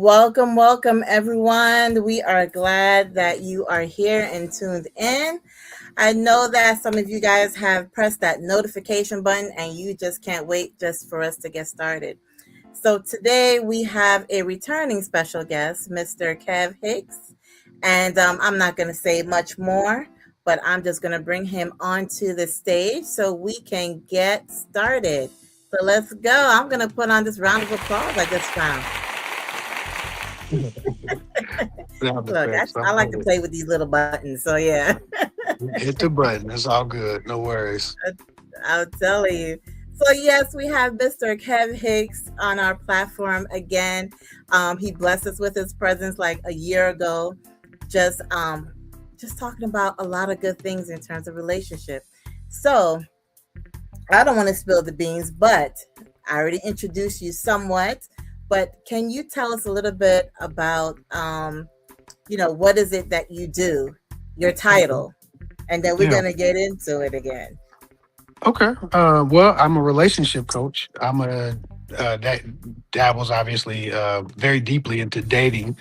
Welcome, welcome, everyone. We are glad that you are here and tuned in. I know that some of you guys have pressed that notification button and you just can't wait just for us to get started. So today we have a returning special guest, Mr. Kev Hicks. And I'm not going to say much more, but I'm just going to bring him onto the stage so we can get started. So let's go. I'm going to put on this round of applause I just found. Sound Look, effects. I I like love to it. play with these little buttons. So yeah, Hit the button. It's all good. No worries. I'll tell you. So yes, we have Mr. Kev Hicks on our platform again. He blessed us with his presence like a year ago, just um, just talking about a lot of good things in terms of relationship. So I don't want to spill the beans, but I already introduced you somewhat. But can you tell us a little bit about what is it that you do, your Okay. title, and then we're Yeah. gonna get into it again. Okay. Well, I'm a relationship coach. That dabbles obviously very deeply into dating,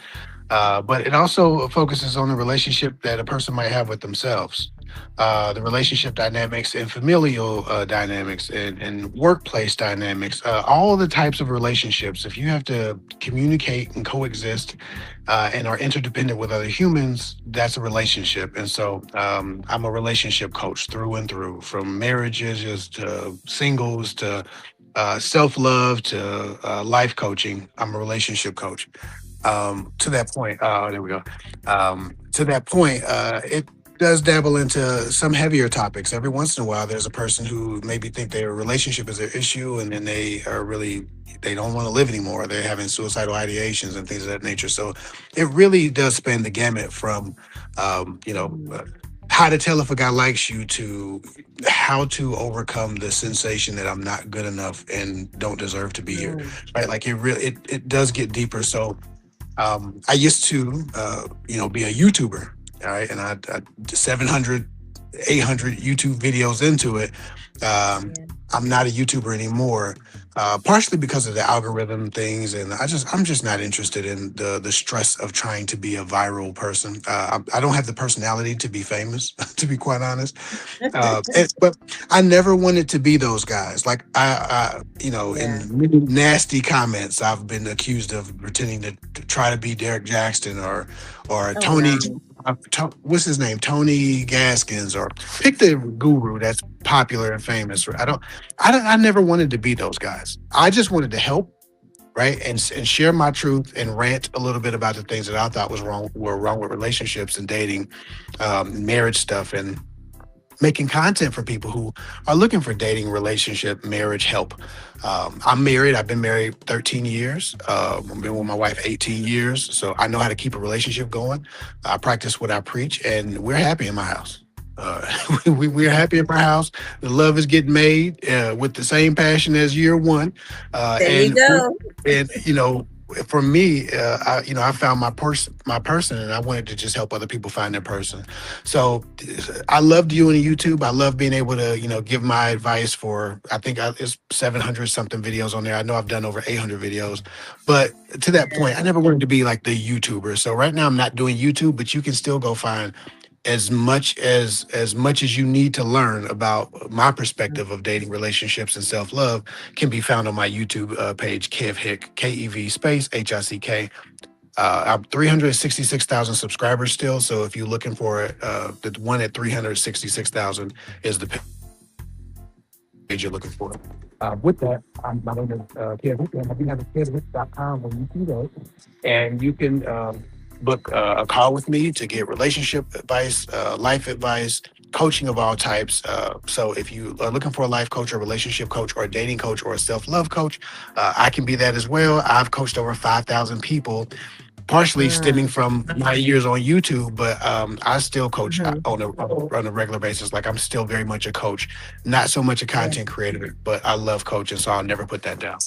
but it also focuses on the relationship that a person might have with themselves, the relationship dynamics and familial dynamics and workplace dynamics, all of the types of relationships. If you have to communicate and coexist and are interdependent with other humans, that's a relationship. And so I'm a relationship coach through and through, from marriages to singles to self love to life coaching. I'm a relationship coach to that point. There we go. To that point, it does dabble into some heavier topics. Every once in a while, there's a person who maybe think their relationship is their issue, and then they don't want to live anymore. They're having suicidal ideations and things of that nature. So it really does span the gamut from, um, you know. Mm, Uh, how to tell if a guy likes you to how to overcome the sensation that I'm not good enough and don't deserve to be here, mm, right? Like it does get deeper. So I used to, be a YouTuber, all right, and I 700, 800 YouTube videos into it. Um, yeah. I'm not a YouTuber anymore, partially because of the algorithm things, and I'm just not interested in the stress of trying to be a viral person. I don't have the personality to be famous, to be quite honest. But I never wanted to be those guys. Like Yeah. in many nasty comments, I've been accused of pretending to try to be Derek Jackson or Oh no. Tony. What's his name? Tony Gaskins, or pick the guru that's popular and famous. I never wanted to be those guys. I just wanted to help, right, and share my truth and rant a little bit about the things that I thought were wrong with relationships and dating, marriage stuff, and making content for people who are looking for dating, relationship, marriage help. I'm married. I've been married 13 years. I've been with my wife 18 years. So I know how to keep a relationship going. I practice what I preach, and we're happy in my house. Uh, we're happy in my house. The love is getting made with the same passion as year one. Uh, There you and, go. and, for me, I found my person, and I wanted to just help other people find their person. So I love doing YouTube. I love being able to, give my advice for, it's 700 something videos on there. I know I've done over 800 videos, but to that point, I never wanted to be like the YouTuber. So right now I'm not doing YouTube, but you can still go find as much as you need to learn about my perspective of dating, relationships, and self love can be found on my YouTube page, Kev Hick, Kev space Hick. I'm 366,000 subscribers still. So if you're looking for it, the one at 366,000 is the page you're looking for. With that, my name is Kev Hick, and I do have a KevHick.com where you can go and you can book a call with me to get relationship advice, life advice, coaching of all types. So if you are looking for a life coach, or relationship coach, or a dating coach, or a self love coach, I can be that as well. I've coached over 5,000 people, partially stemming Mm, from my years on YouTube, but I still coach mhm, on a regular basis. Like, I'm still very much a coach, not so much a yeah. content creator, but I love coaching, so I'll never put that down.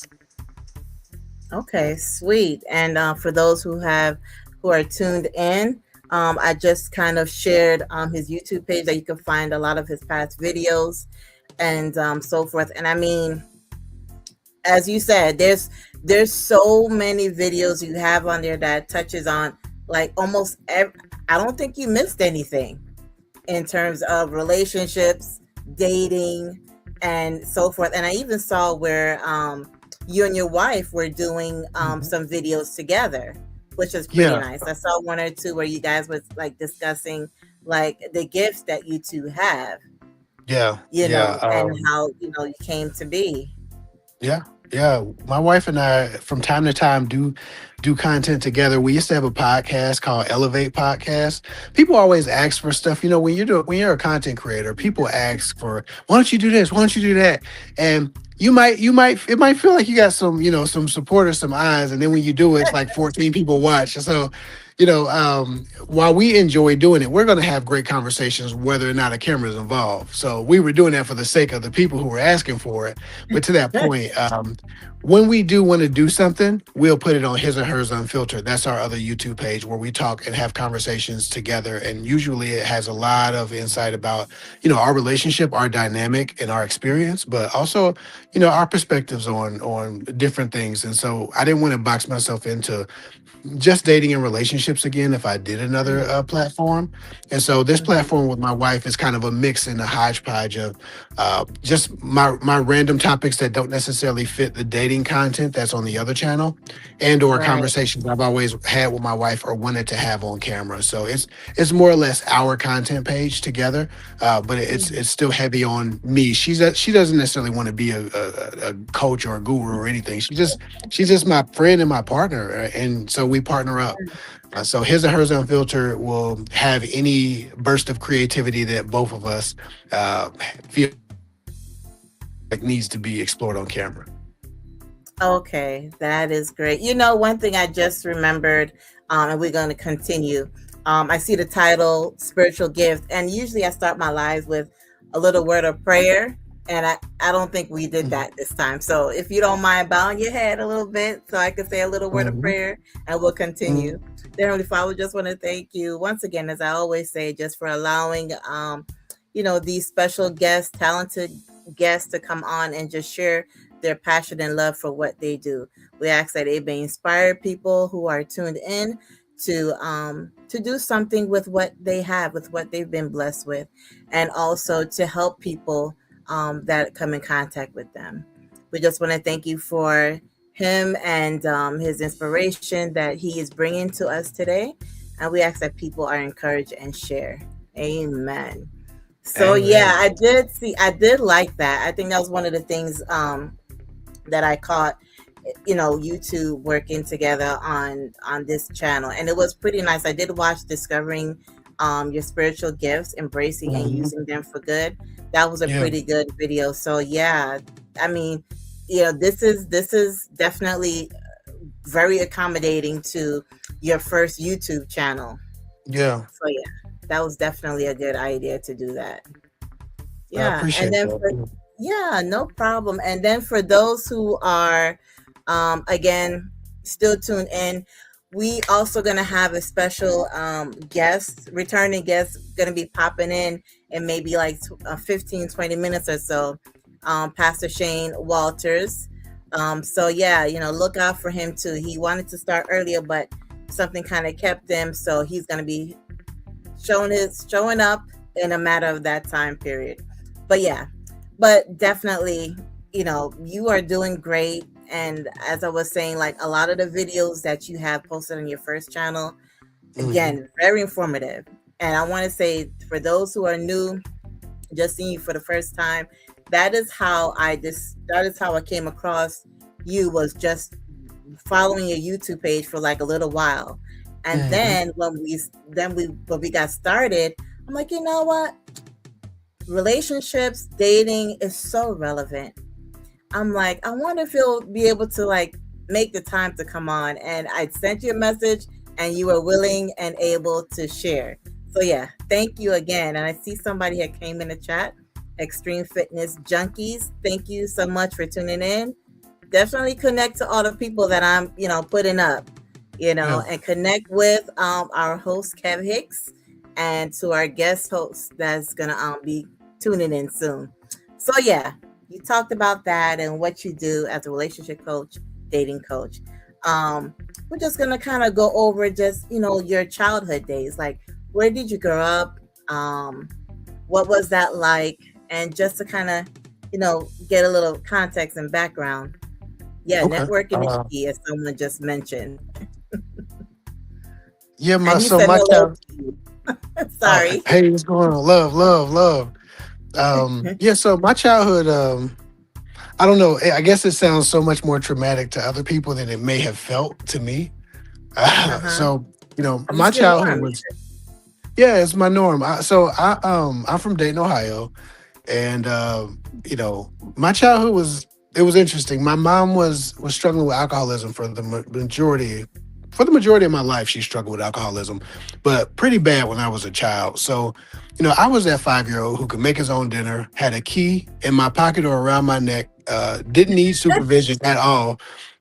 Okay, sweet. And for those who are tuned in, I just kind of shared his YouTube page that you can find a lot of his past videos and so forth. And I mean, as you said, there's so many videos you have on there that touches on like almost every, I don't think you missed anything in terms of relationships, dating, and so forth. And I even saw where you and your wife were doing Mhm. some videos together, which is pretty Yeah, nice. I saw one or two where you guys was like discussing like the gifts that you two have, yeah, you yeah. know, and how you came to be. Yeah, yeah. My wife and I, from time to time, do content together. We used to have a podcast called Elevate Podcast. People always ask for stuff. You know, when you're a content creator, people ask for, why don't you do this? Why don't you do that? And it might feel like you got some, some supporters, some eyes, and then when you do it, it's like 14 people watch. So, while we enjoy doing it, we're going to have great conversations whether or not a camera is involved. So we were doing that for the sake of the people who were asking for it. But to that point, when we do want to do something, we'll put it on His or Hers Unfiltered. That's our other YouTube page where we talk and have conversations together. And usually it has a lot of insight about, our relationship, our dynamic, and our experience, but also, our perspectives on different things. And so I didn't want to box myself into just dating and relationships again if I did another Mhm, platform. And so this mhm. platform with my wife is kind of a mix and a hodgepodge of just my random topics that don't necessarily fit the dating content that's on the other channel, and or Right. conversations I've always had with my wife or wanted to have on camera. So it's more or less our content page together, but Mhm. it's still heavy on me. She doesn't necessarily want to be a coach or a guru or anything. She's just my friend and my partner, and so we partner up. So his and hers unfiltered will have any burst of creativity that both of us feel like needs to be explored on camera. Okay, that is great. One thing I just remembered, and we're going to continue. I see the title "Spiritual Gift," and usually I start my lives with a little word of prayer, and I don't think we did Mhm, that this time. So if you don't mind bowing your head a little bit, so I can say a little word of mhm, prayer, and we'll continue. mhm. Dear Heavenly Father, just want to thank you once again, as I always say, just for allowing these special guests, talented guests, to come on and just share their passion and love for what they do. We ask that it may inspire people who are tuned in to do something with what they have, with what they've been blessed with, and also to help people that come in contact with them. We just want to thank you for him and his inspiration that he is bringing to us today, and we ask that people are encouraged and share. Amen. So yeah, Amen. I did like that. I think that was one of the things that I caught, you two working together on this channel, and it was pretty nice. I did watch Discovering your Spiritual Gifts, Embracing and Mhm. Using Them for Good. That was a Yeah, pretty good video. So yeah, I mean, this is definitely very accommodating to your first YouTube channel. yeah. So yeah, that was definitely a good idea to do that. I Yeah, and appreciate then that. for yeah, no problem. And then for those who are again still tuned in, we also gonna have a special guest, returning guest, gonna be popping in maybe like 15, 20 minutes or so. Pastor Shane Walters. So yeah, look out for him too. He wanted to start earlier, but something kind of kept him, so he's gonna be showing up in a matter of that time period. But yeah, but definitely, you are doing great. And as I was saying, like a lot of the videos that you have posted on your first channel, Mhm. again, very informative. And I want to say, for those who are new, just seeing you for the first time, that is how I came across you, was just following your YouTube page for like a little while. And Mhm. when we got started, I'm like, you know what? Relationships, dating is so relevant. I'm like, I wonder if you'll be able to like make the time to come on. And I sent you a message and you were willing and able to share. So yeah, thank you again. And I see somebody had came in the chat. Extreme Fitness Junkies. Thank you so much for tuning in. Definitely connect to all the people that I'm, putting up, Yeah. and connect with our host Kev Hicks, and to our guest host that's gonna be tuning in soon. So yeah, you talked about that and what you do as a relationship coach dating coach. Um, we're just gonna kind of go over just your childhood days, like where did you grow up, what was that like, and just to kind of get a little context and background. Yeah, Okay. networking is key, as someone just mentioned, Yeah, and my he so said my hello child. to you. Sorry. Hey, what's going on? Love, love, love. Yeah. So my childhood. I don't know. I guess it sounds so much more traumatic to other people than it may have felt to me. Uh-huh. So It's my your childhood norm. was, yeah, it's my norm. I'm from Dayton, Ohio, and my childhood was, it was interesting. My mom was struggling with alcoholism for the majority of my life. She struggled with alcoholism, but pretty bad when I was a child. So I was that 5-year old who could make his own dinner, had a key in my pocket or around my neck, didn't need supervision at all.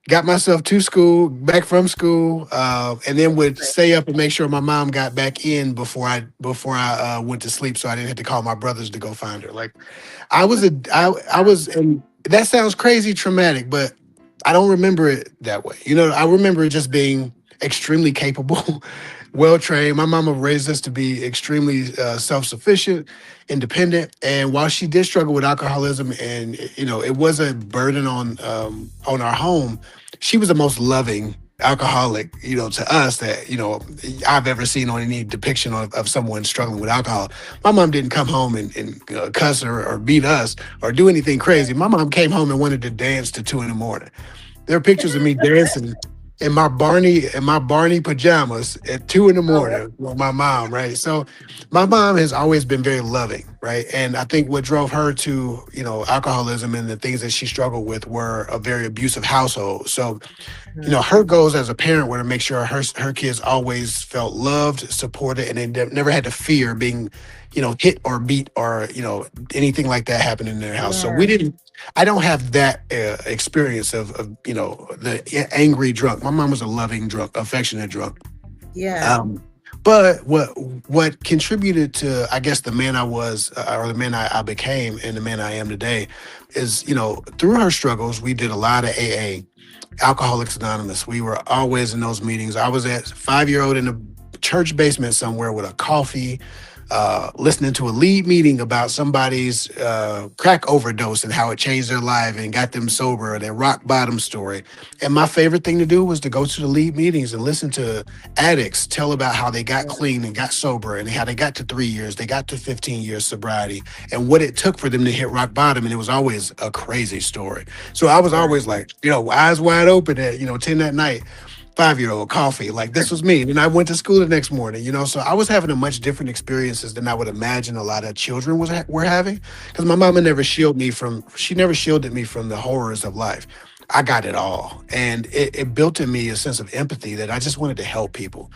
Got myself to school, back from school, and then would Right. stay up and make sure my mom got back in before I went to sleep, so I didn't have to call my brothers to go find her. Like I was, and that sounds crazy traumatic, but I don't remember it that way. I remember it just being extremely capable, well trained. My mama raised us to be extremely self sufficient, independent, and while she did struggle with alcoholism, and it was a burden on our home, she was the most loving alcoholic, to us that I've ever seen on any depiction of someone struggling with alcohol. My mom didn't come home and cuss or beat us or do anything crazy. My mom came home and wanted to dance to 2 in the morning. There are pictures of me dancing in my Barney pajamas at 2 in the morning with my mom, right? So my mom has always been very loving, right? And I think what drove her to, alcoholism and the things that she struggled with were a very abusive household. So Mhm. her goals as a parent were to make sure her kids always felt loved, supported, and they never had to fear being, hit or beat or anything like that happening in their house. So we Yeah. didn't. I don't have that experience of the angry drunk. My mom was a loving drunk, affectionate drunk. Yeah. Um, but what contributed to, I guess, the man I was, or the man I became, and the man I am today, is through her struggles, we did a lot of AA, Alcoholics Anonymous. We were always in those meetings. I was at 5-year-old in a church basement somewhere with a coffee, listening to a lead meeting about somebody's crack overdose and how it changed their life and got them sober, their rock bottom story. And my favorite thing to do was to go to the lead meetings and listen to addicts tell about how they got clean and got sober and how they got to 3 years, they got to 15 years sobriety, and what it took for them to hit rock bottom. And it was always a crazy story. So I was Right. always like, eyes wide open at 10 that night. 5-year-old coffee. Like this was me. And I went to school the next morning, So I was having a much different experiences than I would imagine a lot of children were having. Because my mama never shielded me from the horrors of life. I got it all. And it built in me a sense of empathy that I just wanted to help people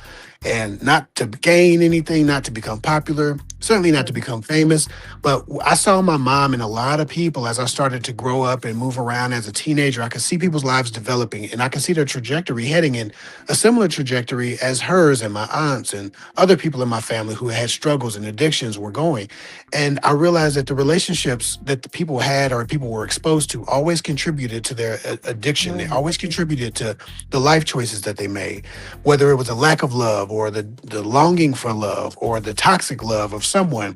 and not to gain anything, not to become popular, certainly not to Mhm. become famous. But I saw my mom and a lot of people as I started to grow up and move around as a teenager. I could see people's lives developing and I could see their trajectory heading in a similar trajectory as hers and my aunts and other people in my family who had struggles and addictions were going. And I realized that the relationships that the people had or people were exposed to always contributed to their addiction. They Mhm. always contributed to the life choices that they made, whether it was a lack of love or the longing for love or the toxic love of someone.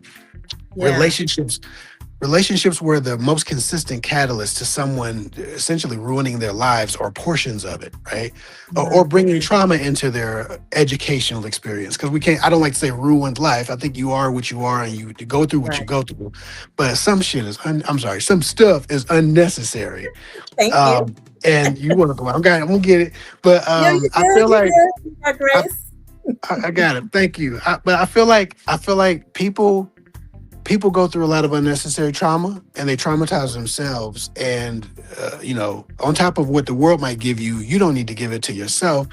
Yeah. Relationships relationships were the most consistent catalyst to someone essentially ruining their lives or portions of it, right? Or Mhm. bringing trauma into their educational experience. Because I don't like to say ruined life. I think you are what you are and you go through what you Right. go through. But some shit I'm sorry, some stuff is unnecessary. Thank you. Um, and you want to go, I'm gonna get it. But No, you I good. feel You like good. You got I, grace. I got it. Thank you. But I feel like people go through a lot of unnecessary trauma and they traumatize themselves. And on top of what the world might give you, you don't need to give it to yourself.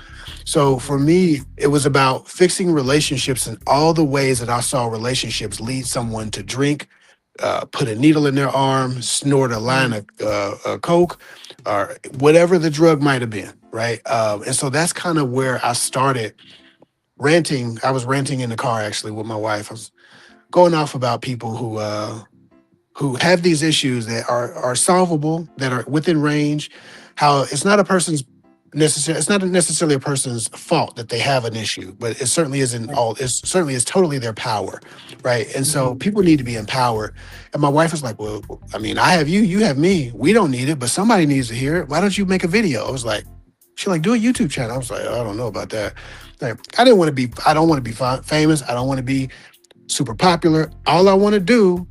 So for me, it was about fixing relationships in all the ways that I saw relationships lead someone to drink, put a needle in their arm, snort a line Mhm. of coke, or whatever the drug might have been, right? And so that's kind of where I started ranting. I was ranting in the car actually with my wife. I was going off about people who have these issues that are solvable, that are within range. How it's not a person's necessarily, it's not necessarily a person's fault that they have an issue, but it certainly isn't Right. all, it certainly is totally their power, right? And so Mhm. people need to be empowered. And my wife was like, well, I mean, I have you, you have me, we don't need it, but somebody needs to hear it. Why don't you make a video? I was like, she like, do a YouTube channel. I was like, I don't know about that. Like, I don't want to be famous, I don't want to be super popular. All I want to do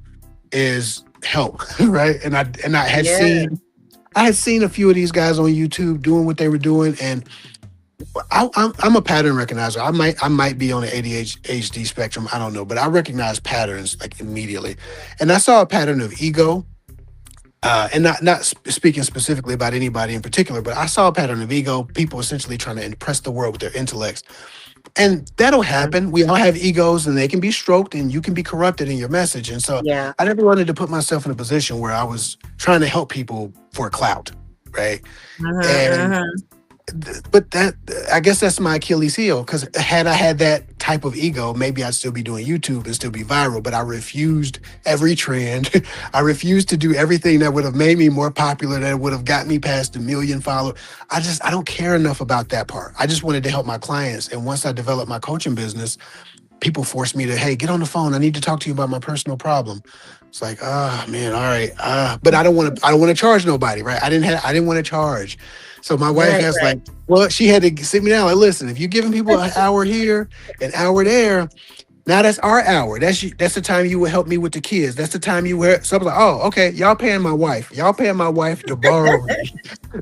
is help, right? And Yeah. I had seen a few of these guys on YouTube doing what they were doing, and I'm a pattern recognizer. I might be on the ADHD spectrum. I don't know, but I recognize patterns like immediately, and I saw a pattern of ego. And not speaking specifically about anybody in particular, but I saw a pattern of ego. People essentially trying to impress the world with their intellects, and that'll Mhm. happen. We all have egos, and they can be stroked, and you can be corrupted in your message. And so, Yeah. I never wanted to put myself in a position where I was trying to help people for clout, right? Mhm, And mhm. but that, I guess that's my Achilles heel, because had I had that type of ego, maybe I'd still be doing YouTube and still be viral. But I refused every trend. I refused to do everything that would have made me more popular, that would have got me past a million followers. I don't care enough about that part. I just wanted to help my clients. And once I developed my coaching business, people force me to, hey, get on the phone, I need to talk to you about my personal problem. It's like, ah, man, all right, but I don't want to charge nobody, right? I didn't want to charge. So my wife Right, has right. like, well, she had to sit me down like, listen, if you're giving people an hour here, an hour there, now that's our hour. That's the time you will help me with the kids. That's the time you were. So I was like, oh, okay, y'all paying my wife, y'all paying my wife to borrow me.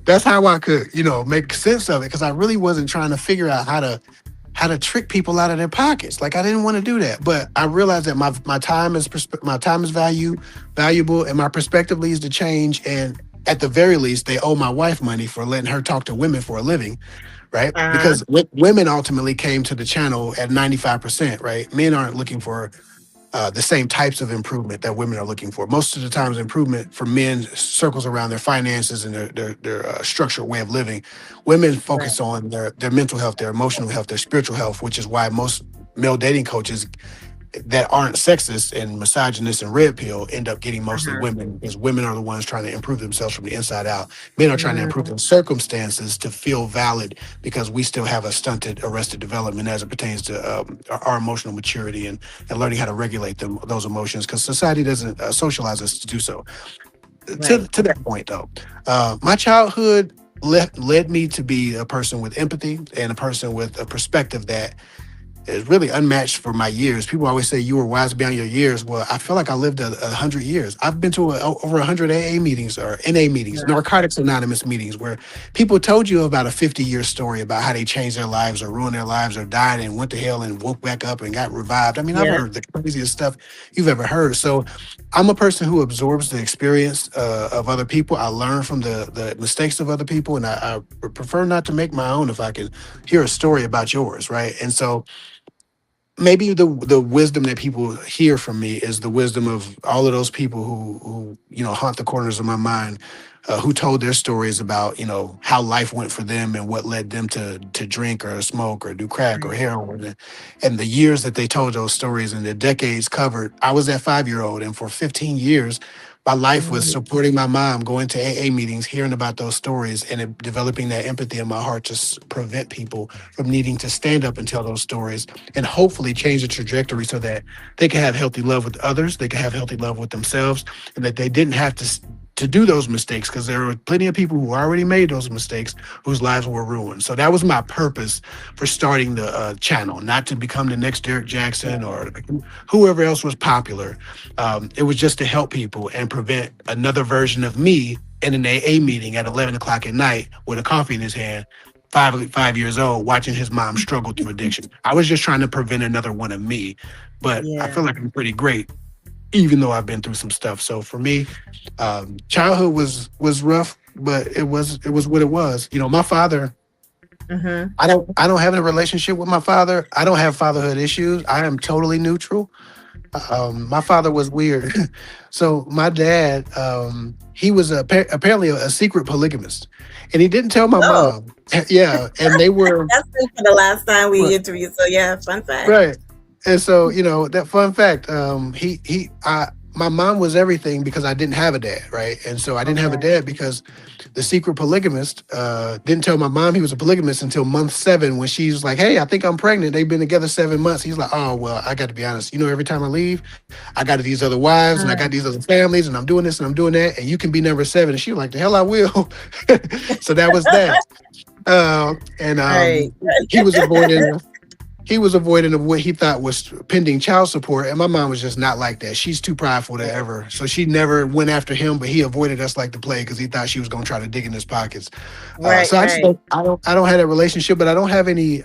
That's how I could, make sense of it, because I really wasn't trying to figure out how to trick people out of their pockets. Like, I didn't want to do that, but I realized that my time is valuable, and my perspective needs to change. And at the very least, they owe my wife money for letting her talk to women for a living, right? Uh-huh. Because women ultimately came to the channel at 95%, right? Men aren't looking for the same types of improvement that women are looking for. Most of the times, improvement for men circles around their finances and their structured way of living. Women Right. focus on their mental health, their emotional health, their spiritual health, which is why most male dating coaches that aren't sexist and misogynist and red pill end up getting mostly Uh-huh. women, because women are the ones trying to improve themselves from the inside out. Men are trying to improve Mm, their circumstances to feel valid, because we still have a stunted, arrested development as it pertains to our emotional maturity and learning how to regulate those emotions, because society doesn't socialize us to do so. right. To that point, though, my childhood led me to be a person with empathy and a person with a perspective that is really unmatched for my years. People always say you were wise beyond your years. Well, I feel like I lived 100 years. I've been to over 100 AA meetings or NA meetings, Yeah. Narcotics Anonymous meetings, where people told you about a 50-year story about how they changed their lives or ruined their lives or died and went to hell and woke back up and got revived. I mean, I've Yeah. heard the craziest stuff you've ever heard. So I'm a person who absorbs the experience of other people. I learn from the mistakes of other people, and I prefer not to make my own if I can hear a story about yours, right? And so maybe the wisdom that people hear from me is the wisdom of all of those people who haunt the corners of my mind, who told their stories about how life went for them and what led them to drink or smoke or do crack or Right. heroin, and the years that they told those stories and the decades covered. I was that 5 year old, and for 15 years my life was Mm, supporting my mom, going to AA meetings, hearing about those stories, and developing that empathy in my heart to prevent people from needing to stand up and tell those stories, and hopefully change the trajectory so that they can have healthy love with others, they can have healthy love with themselves, and that they didn't have to do those mistakes, because there were plenty of people who already made those mistakes whose lives were ruined. So that was my purpose for starting the channel, not to become the next Derek Jackson right. or whoever else was popular. It was just to help people and prevent another version of me in an AA meeting at 11 o'clock at night with a coffee in his hand, 5 years old, watching his mom struggle through addiction. I was just trying to prevent another one of me, but I Yeah. feel like I'm pretty great, even though I've been through some stuff. So for me, childhood was rough, but it was what it was. My father. Mhm. I don't have a relationship with my father. I don't have fatherhood issues. I am totally neutral. My father was weird. So my dad, he was apparently a secret polygamist, and he didn't tell my Oh, mom. Yeah, and they were that's new for the last time we right. interviewed. So yeah, fun fact. Right. And so, that fun fact, my mom was everything because I didn't have a dad, right? And so I didn't have a Okay. dad because the secret polygamist didn't tell my mom he was a polygamist until month 7 when she's like, "Hey, I think I'm pregnant." They've been together 7 months. He's like, "Oh well, I got to be honest. Every time I leave, I got these other wives and I got Mm, these other families and I'm doing this and I'm doing that and you can be number 7." And she was like, "The hell I will." So that was that. And right. he was avoiding he was avoiding of what he thought was pending child support. And my mom was just not like that. She's too prideful to ever. So she never went after him, but he avoided us like the plague because he thought she was going to try to dig in his pockets. Right, So I just right. I don't have that relationship, but I don't have any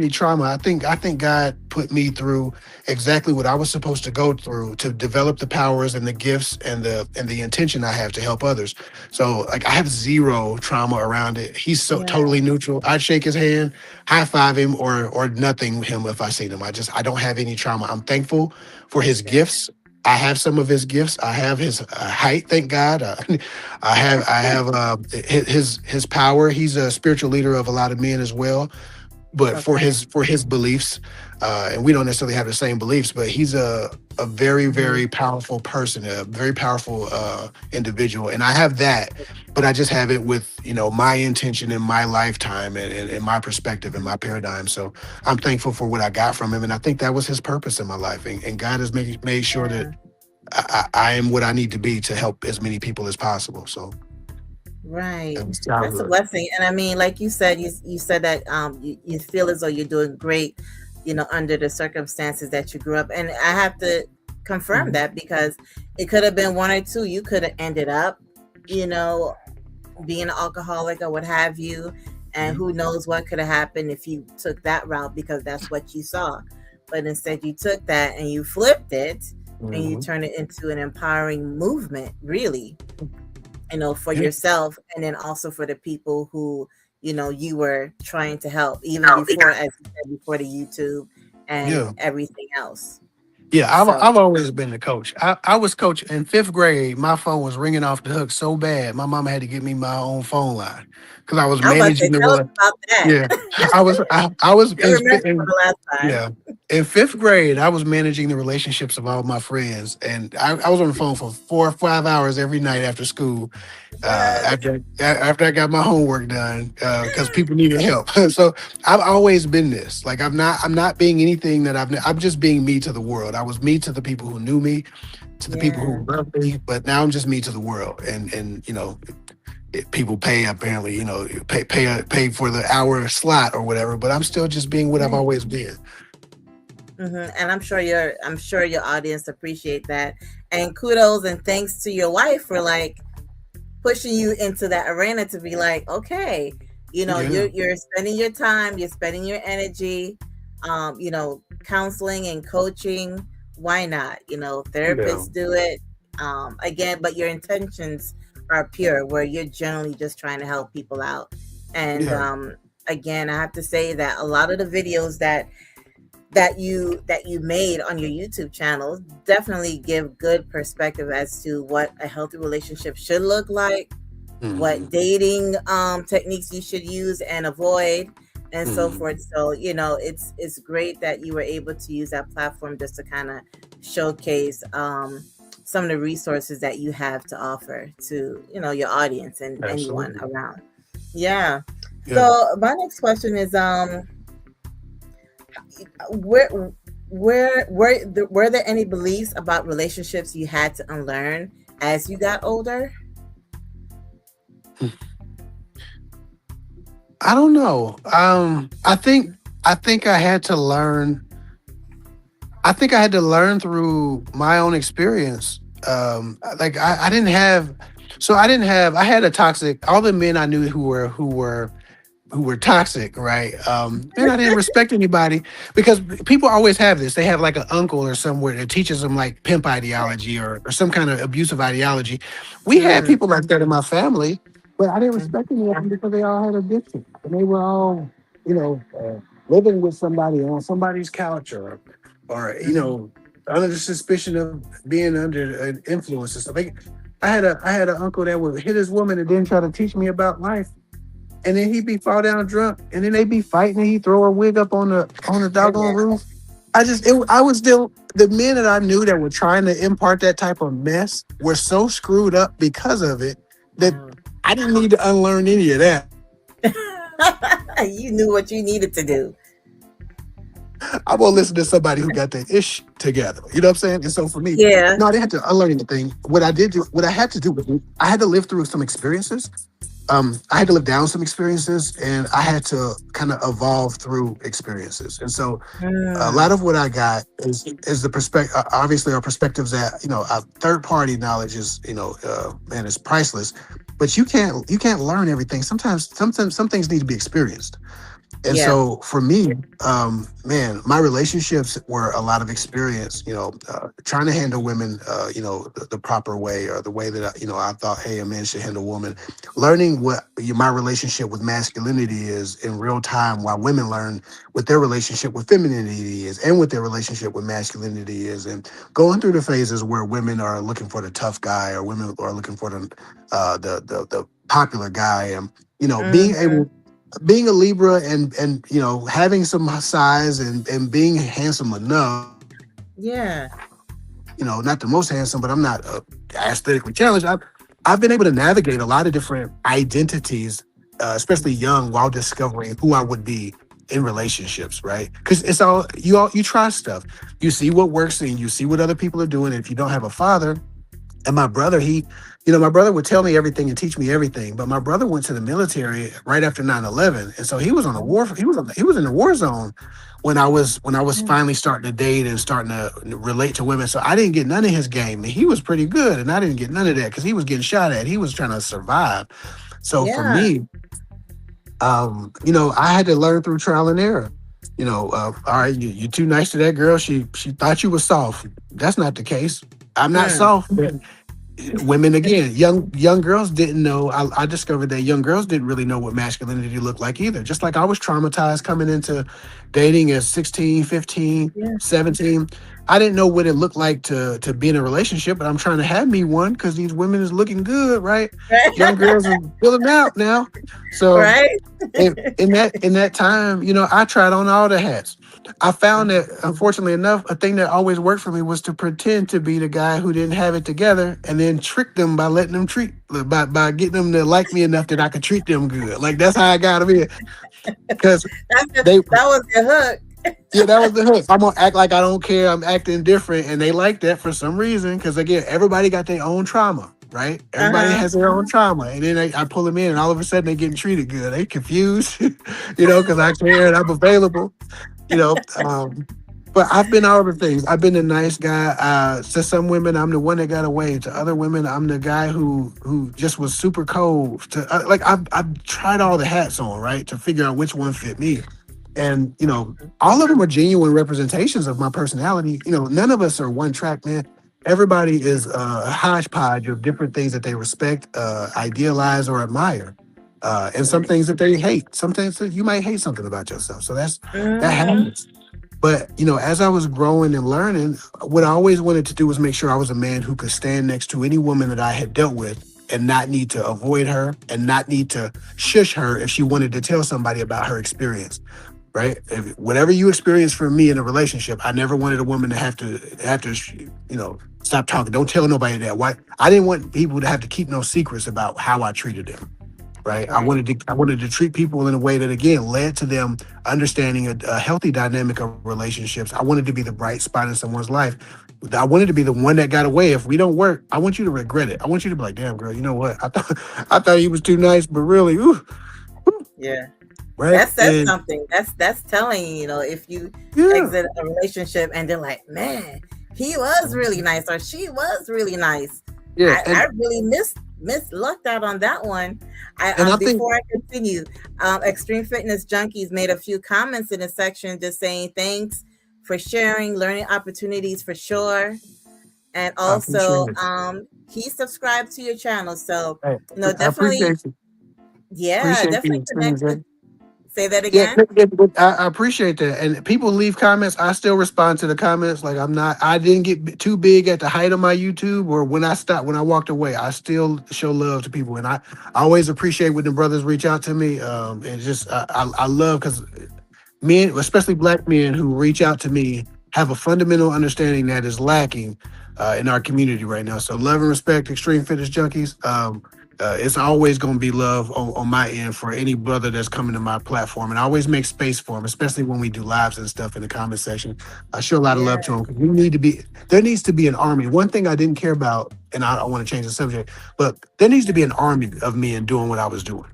trauma. I think God put me through exactly what I was supposed to go through to develop the powers and the gifts and the intention I have to help others. So like I have zero trauma around it. He's so Yeah, totally neutral. I'd shake his hand, high five him, or nothing him if I seen him. I don't have any trauma. I'm thankful for his gifts. I have some of his gifts. I have his height, thank God. I have his power. He's a spiritual leader of a lot of men as well, but for okay. his beliefs, and we don't necessarily have the same beliefs, but he's a very Mhm. very powerful person, a very powerful individual, and I have that, but I just have it with my intention in my lifetime and my perspective and my paradigm. So I'm thankful for what I got from him, and I think that was his purpose in my life, and God has made sure that Yeah, I am what I need to be to help as many people as possible. So right. that was That's a childhood. blessing. And I mean, like you said, you said that you feel as though you're doing great, under the circumstances that you grew up. And I have to confirm Mhm. that because it could have been one or two. You could have ended up, you know, being an alcoholic or what have you. And Mhm. who knows what could have happened if you took that route because that's what you saw. But instead, you took that and you flipped it and you Mhm. turned it into an empowering movement, really, for Yeah. yourself and then also for the people who, you were trying to help, even before, as you said, before the YouTube and Yeah. everything else. Yeah, I've So, I've always been the coach. I was coach in 5th grade. My phone was ringing off the hook so bad, my mama had to get me my own phone line because I was I was about to say, managing the tell us rela. about that. Yeah, I was I remember for the last time. yeah, in 5th grade. I was managing the relationships of all my friends, and I was on the phone for 4 or 5 hours every night after school, What? after I got my homework done, because people needed help. So I've always been this. Like I'm not being anything that I'm just being me to the world. I was me to the people who knew me, to the people Yeah. who loved me, but now I'm just me to the world. And people pay apparently, pay for the hour slot or whatever. But I'm still just being what I've Right. always been. And I'm sure your audience appreciate that. And kudos and thanks to your wife for like pushing you into that arena to be like, okay, Yeah, you're spending your time, you're spending your energy, counseling and coaching. Why not? yeah, Therapists do it. Again, but your intentions are pure, where you're generally just trying to help people out. And yeah, again, I have to say that a lot of the videos that you made on your YouTube channel definitely give good perspective as to what a healthy relationship should look like, hmm, what dating techniques you should use and avoid, and so hmm, forth. So it's great that you were able to use that platform just to kind of showcase some of the resources that you have to offer to your audience and anyone absolutely, around. Yeah. yeah. So my next question is where were there any beliefs about relationships you had to unlearn as you got older? I don't know. I think I had to learn. I think I had to learn through my own experience. Like I didn't have, so I didn't have. I had a toxic. All the men I knew who were toxic, right? And I didn't respect anybody because people always have this. They have like an uncle or somewhere that teaches them like pimp ideology or some kind of abusive ideology. We had Mm, people like that in my family, but I didn't mm, respect any of them because they all had addiction and they were all, you know, uh, living with somebody on somebody's couch or mm. under the suspicion of being under an influence and stuff. Like, I had an uncle that would hit his woman and then try to teach me about life, and then he'd be fall down drunk, and then they'd be fighting, and he'd throw a wig up on the doggone Goodness. roof. I was still the men that I knew that were trying to impart that type of mess were so screwed up because of it that Mm. I didn't need to unlearn any of that. You knew what you needed to do. I won't listen to somebody who got their ish together. You know what I'm saying? And so for me, Yeah. no, I didn't have to unlearn anything. What I did do, what I had to do was I had to live through some experiences. I had to live down some experiences, and I had to kind of evolve through experiences. And so a lot Mm. of what I got is the perspective. Obviously, our perspectives that third party knowledge is man, it's priceless. But you can't learn everything. Sometimes some things need to be experienced. And Yeah. so for me, man, my relationships were a lot of experience, trying to handle women, the proper way or the way that, I thought, hey, a man should handle a woman, learning what my relationship with masculinity is in real time while women learn what their relationship with femininity is and what their relationship with masculinity is, and going through the phases where women are looking for the tough guy or women are looking for the popular guy, and, Hmm. being a Libra and having some size and being handsome enough, Yeah. not the most handsome, but I'm not aesthetically challenged. I've been able to navigate a lot of different identities, especially young, while discovering who I would be in relationships, right? Because it's all you try stuff, you see what works, and you see what other people are doing. And if you don't have a father, and my brother, my brother would tell me everything and teach me everything. But my brother went to the military right after 9/11, and so he was on a war. He was in the war zone when I was Mm. finally starting to date and starting to relate to women. So I didn't get none of his game. He was pretty good, and I didn't get none of that because he was getting shot at. He was trying to survive. So for Yeah. me, I had to learn through trial and error. All right, you're too nice to that girl. She thought you was soft. That's not the case. I'm not Mm. soft. Women, again, young girls didn't know. I discovered that young girls didn't really know what masculinity looked like either, just like I was traumatized coming into dating at 16, 15, Yeah. 17. I didn't know what it looked like to be in a relationship, but I'm trying to have me one because these women is looking good, right? Young girls are filling out now. So Right. in that time, I tried on all the hats. I found that, unfortunately enough, a thing that always worked for me was to pretend to be the guy who didn't have it together, and then trick them by letting them by getting them to like me enough that I could treat them good. Like that's how I got them in, because they That was your hook. yeah, that was the hook. I'm gonna act like I don't care. I'm acting different, and they like that for some reason. Because again, everybody got their own trauma, right? Uh Everybody huh. has their own trauma, and then I pull them in, and all of a sudden they getting treated good. They confused, because I care and I'm available, you know. But I've been all the things. I've been the nice guy. To some women, I'm the one that got away. To other women, I'm the guy who just was super cold. I've tried all the hats on, right, to figure out which one fit me. And all of them are genuine representations of my personality. None of us are one track, man. Everybody is a hodgepodge of different things that they respect, idealize, or admire. And some things that they hate. Sometimes you might hate something about yourself. So that Hmm. happens. But as I was growing and learning, what I always wanted to do was make sure I was a man who could stand next to any woman that I had dealt with and not need to avoid her and not need to shush her if she wanted to tell somebody about her experience. Right? Whatever you experience from me in a relationship, I never wanted a woman to have to stop talking. Don't tell nobody that. Why? I didn't want people to have to keep no secrets about how I treated them, right? I Right. wanted to I wanted to treat people in a way that again led to them understanding a healthy dynamic of relationships. I wanted to be the bright spot in someone's life. I wanted to be the one that got away. If we don't work, I want you to regret it. I want you to be like, damn girl, you know what? I thought he was too nice, but really, ooh, Yeah. right? That says And something. That's telling you, if you yeah. exit a relationship and they're like, man, he was really nice or she was really nice. Yeah. I really miss lucked out on that one. I And I think Before I continue, Extreme Fitness Junkies made a few comments in the section just saying thanks for sharing, learning opportunities for sure. And I appreciate also it. he subscribed to your channel. So, Hey, I definitely, appreciate you. yeah, Appreciate definitely you. connect with. Say that Yeah, again. I appreciate that. And people leave comments. I still respond to the comments. Like I didn't get too big at the height of my YouTube or when I stopped, when I walked away. I still show love to people, and I always appreciate when the brothers reach out to me. And just I love because men, especially black men who reach out to me have a fundamental understanding that is lacking in our community right now. So love and respect, extreme fitness junkies. It's always going to be love on my end for any brother that's coming to my platform, and I always make space for them, especially when we do lives and stuff in the comment section. I show a lot of Yeah. love to them. We need to be there needs to be an army. One thing I didn't care about, and I want to change the subject, but there needs to be an army of men doing what I was doing.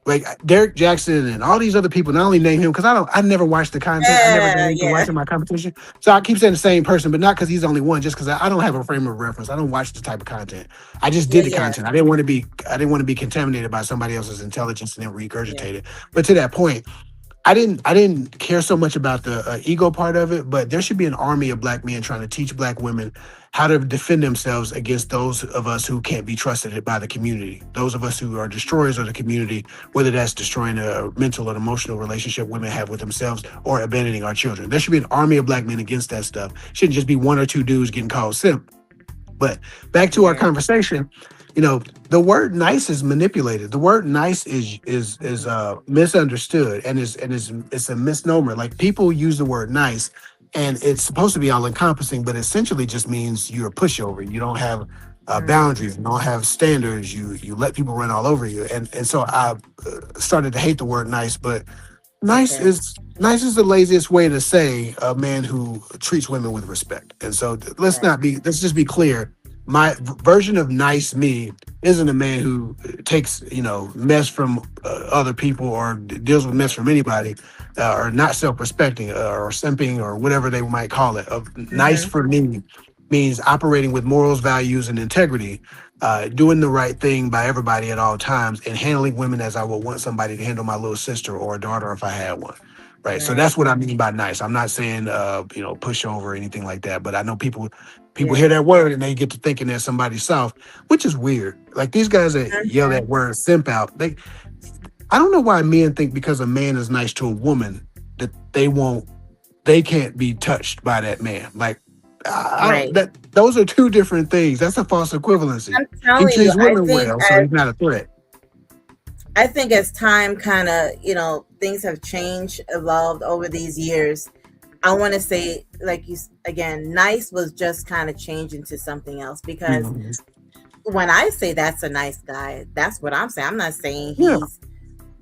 Like Derek Jackson and all these other people. Not only name him because I never watched the content. I never got Yeah. into Yeah. watching my competition. So I keep saying the same person, but not because he's the only one. Just because I don't have a frame of reference. I don't watch the type of content. I just Yeah. did the Yeah. content. I didn't want to be contaminated by somebody else's intelligence and then Yeah. regurgitate it. But to that point, I didn't care so much about the ego part of it, but there should be an army of black men trying to teach black women how to defend themselves against those of us who can't be trusted by the community. Those of us who are destroyers of the community, whether that's destroying a mental and emotional relationship women have with themselves or abandoning our children. There should be an army of black men against that stuff. It shouldn't just be one or two dudes getting called simp. But back to our Yeah. conversation, the word nice is manipulated. The word nice is misunderstood and is it's a misnomer. Like people use the word nice and it's supposed to be all encompassing, but essentially just means you're a pushover. You don't have Mm, boundaries, you don't have standards, you let people run all over you. And so I started to hate the word nice, but okay. nice is the laziest way to say a man who treats women with respect. And so Right. let's just be clear. My version of nice me isn't a man who takes mess from other people or deals with mess Right. from anybody or not self-respecting or simping or whatever they might call it. Nice Mm-hmm. for me means operating with morals, values, and integrity, doing the right thing by everybody at all times, and handling women as I would want somebody to handle my little sister or a daughter if I had one. Right. So Right. that's what I mean by nice. I'm not saying pushover or anything like that, but I know people hear Yeah. that word and they get to thinking that somebody's soft, which is weird. Like these guys that yell Mhm. that word simp out, I don't know why men think because a man is nice to a woman that they can't be touched by that man. Like I don't Right. that those are two different things. That's a false equivalency. I'm He telling you, treats women well, so he's not a threat. I think as time kind of, things have changed, evolved over these years. I want to say, like again, nice was just kind of changing to something else because Mhm. when I say that's a nice guy, that's what I'm saying. I'm not saying Yeah. he's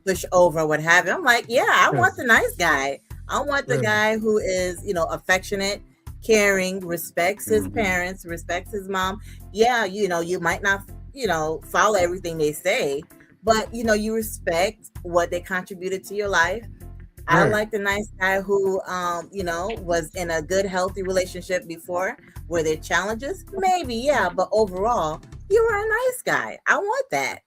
push over what have you. I'm like, yeah, I Yeah. want the nice guy. I want the Yeah. guy who is, affectionate, caring, respects his Mhm. parents, respects his mom. Yeah, you might not, follow everything they say, but you respect what they contributed to your life. I Right. like the nice guy who, was in a good, healthy relationship before. Were there challenges? Maybe, yeah, but overall, you were a nice guy. I want that.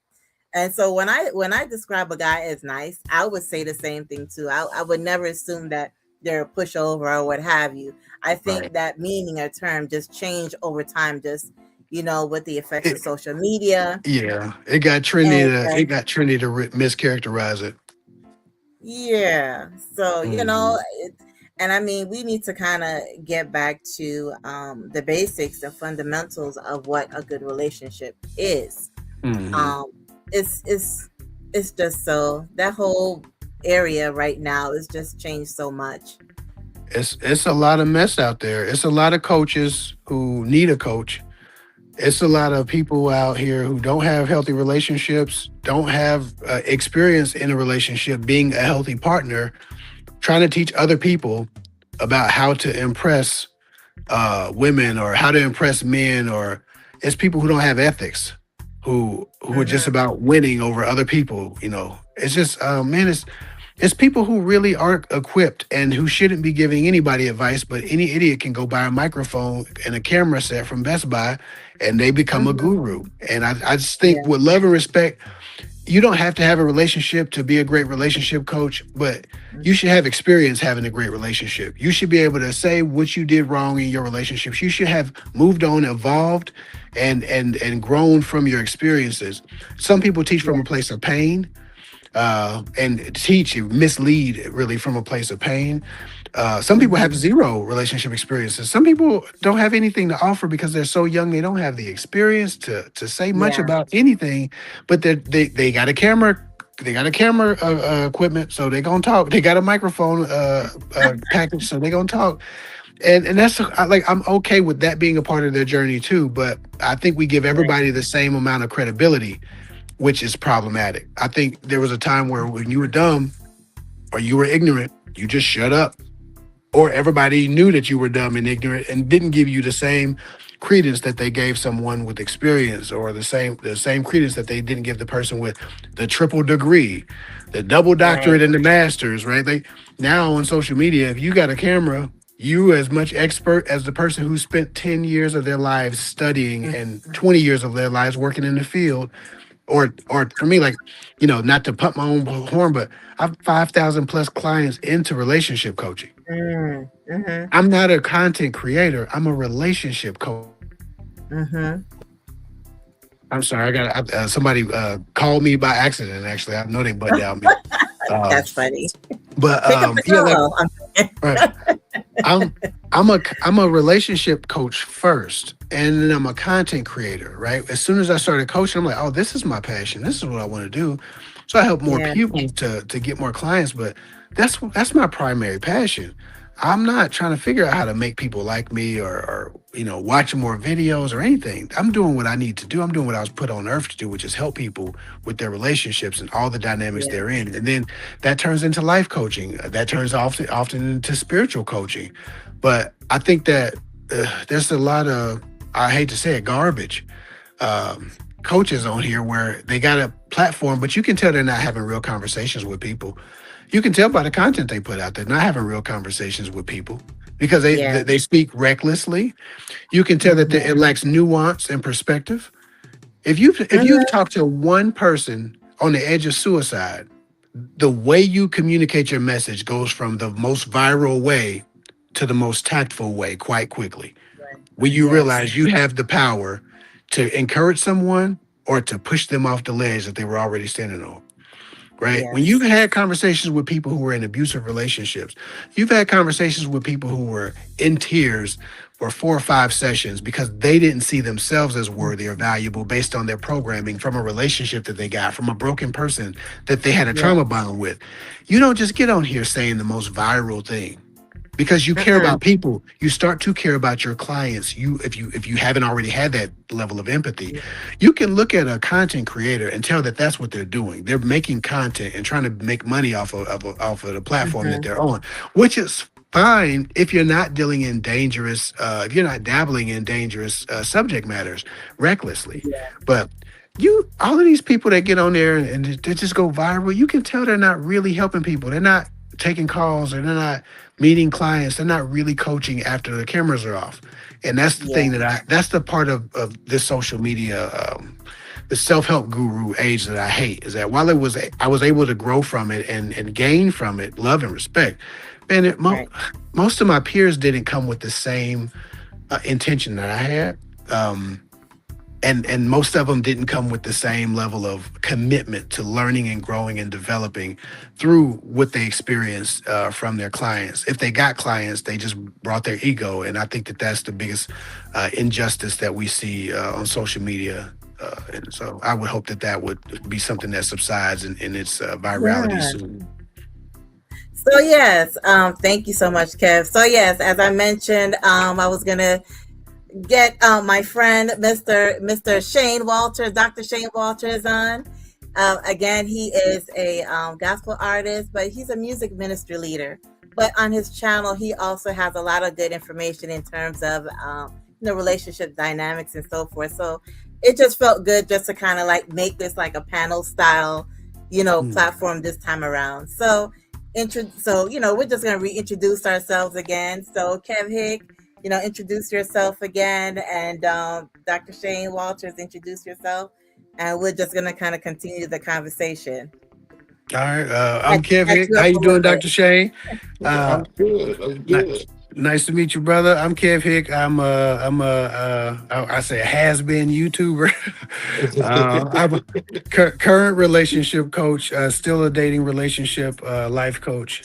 And so when I describe a guy as nice, I would say the same thing too. I would never assume that they're a pushover or what have you. I Right. think that meaning or term just changed over time, just with the effects of It, social media yeah. It got trendy and to mischaracterize it. yeah. So Mhm. and I mean we need to kind of get back to the basics and fundamentals of what a good relationship is. Mhm. um it's just so that whole area right now is just changed so much. It's a lot of mess out there. It's a lot of coaches who need a coach. It's a lot of people out here who don't have healthy relationships, don't have experience in a relationship, being a healthy partner, trying to teach other people about how to impress women or how to impress men, or it's people who don't have ethics, who are just Hmm. about winning over other people. It's just man, it's people who really aren't equipped and who shouldn't be giving anybody advice, but any idiot can go buy a microphone and a camera set from Best Buy and they become a Hmm. guru. And I just think Yeah. with love and respect, you don't have to have a relationship to be a great relationship coach, but you should have experience having a great relationship. You should be able to say what you did wrong in your relationships. You should have moved on, evolved, and grown from your experiences. Some people teach from Yeah. a place of pain and teach you, mislead really from a place of pain. Some people have Hmm. zero relationship experiences. Some people don't have anything to offer because they're so young. They don't have the experience to say much Yeah. about anything. But they got a camera. They got a camera equipment, so they gonna talk. They got a microphone package, so they gonna talk. And that's like I'm okay with that being a part of their journey too. But I think we give Right. everybody the same amount of credibility, which is problematic. I think there was a time where when you were dumb or you were ignorant, you just shut up, or everybody knew that you were dumb and ignorant and didn't give you the same credence that they gave someone with experience, or the same credence that they didn't give the person with the triple degree, the double Right. doctorate and the masters, right? They now on social media, if you got a camera, you as much expert as the person who spent 10 years of their lives studying and 20 years of their lives working in the field. Or for me, like, not to pump my own horn, but I've 5,000 plus clients into relationship coaching. Mm-hmm. I'm not a content creator. I'm a relationship coach. Mm-hmm. I'm sorry. Somebody called me by accident. Actually, I know they butt down me. Um, That's funny. but Pick up the yeah, like, call. right. I'm I'm a relationship coach first, and then I'm a content creator. Right. As soon as I started coaching, I'm like, oh, this is my passion. This is what I want to do. So I help more Yeah. people to get more clients. But that's my primary passion. I'm not trying to figure out how to make people like me, or watching more videos or anything. I'm doing what I need to do. I'm doing what I was put on earth to do, which is help people with their relationships and all the dynamics Yeah. they're in. And then that turns into life coaching. That turns often into spiritual coaching. But I think that there's a lot of, I hate to say it, garbage um, coaches on here where they got a platform, but you can tell they're not having real conversations with people. You can tell by the content they put out, they're not having real conversations with people because they Yeah. they they speak recklessly. You can tell that Mm-hmm. it lacks nuance and perspective. If you've Mm-hmm. talked to one person on the edge of suicide, the way you communicate your message goes from the most viral way to the most tactful way quite quickly. Right. When you Yes. realize you have the power to encourage someone or to push them off the ledge that they were already standing on. Right? When you've Yes. had conversations with people who were in abusive relationships, you've had conversations with people who were in tears for 4 or 5 sessions because they didn't see themselves as worthy or valuable based on their programming from a relationship that they got from a broken person that they had a Yeah. trauma bond with. You don't just get on here saying the most viral thing because you care Mm-mm. about people. You start to care about your clients. If you haven't already had that level of empathy, you can look at a content creator and tell that that's what they're doing. They're making content and trying to make money off of the platform that Mm-hmm. they're on, which is fine if you're not dealing in dangerous, if you're not dabbling in dangerous subject matters recklessly. Yeah. But all of these people that get on there and they just go viral, you can tell they're not really helping people. They're not taking calls, or they're not meeting clients. They're not really coaching after the cameras are off. And that's the Yeah. thing that's the part of this social media, the self-help guru age that I hate, is that while I was able to grow from it and gain from it love and respect, man, Right. most of my peers didn't come with the same intention that I had. And most of them didn't come with the same level of commitment to learning and growing and developing through what they experienced from their clients. If they got clients, they just brought their ego, and I think that that's the biggest injustice that we see on social media. And so I would hope that that would be something that subsides in its virality Yeah. soon. So yes, thank you so much, Kev. So yes, as I mentioned, I was gonna get my friend, Mr. Shane Walters, Dr. Shane Walters on. Again, he is a gospel artist, but he's a music ministry leader. But on his channel, he also has a lot of good information in terms of relationship dynamics and so forth. So it just felt good just to kind of like make this like a panel style, Mm. platform this time around. So we're just gonna reintroduce ourselves again. So Kev Hick, introduce yourself again, and Dr. Shane Walters, introduce yourself, and we're just gonna kind of continue the conversation. All right, Catch, I'm Kev catch Hick. you How up you a little doing, bit. Dr. Shane? Uh, I'm good. I'm ni- good. Nice to meet you, brother. I'm Kev Hick. I say a has been YouTuber. I'm a current relationship coach, still a dating relationship life coach,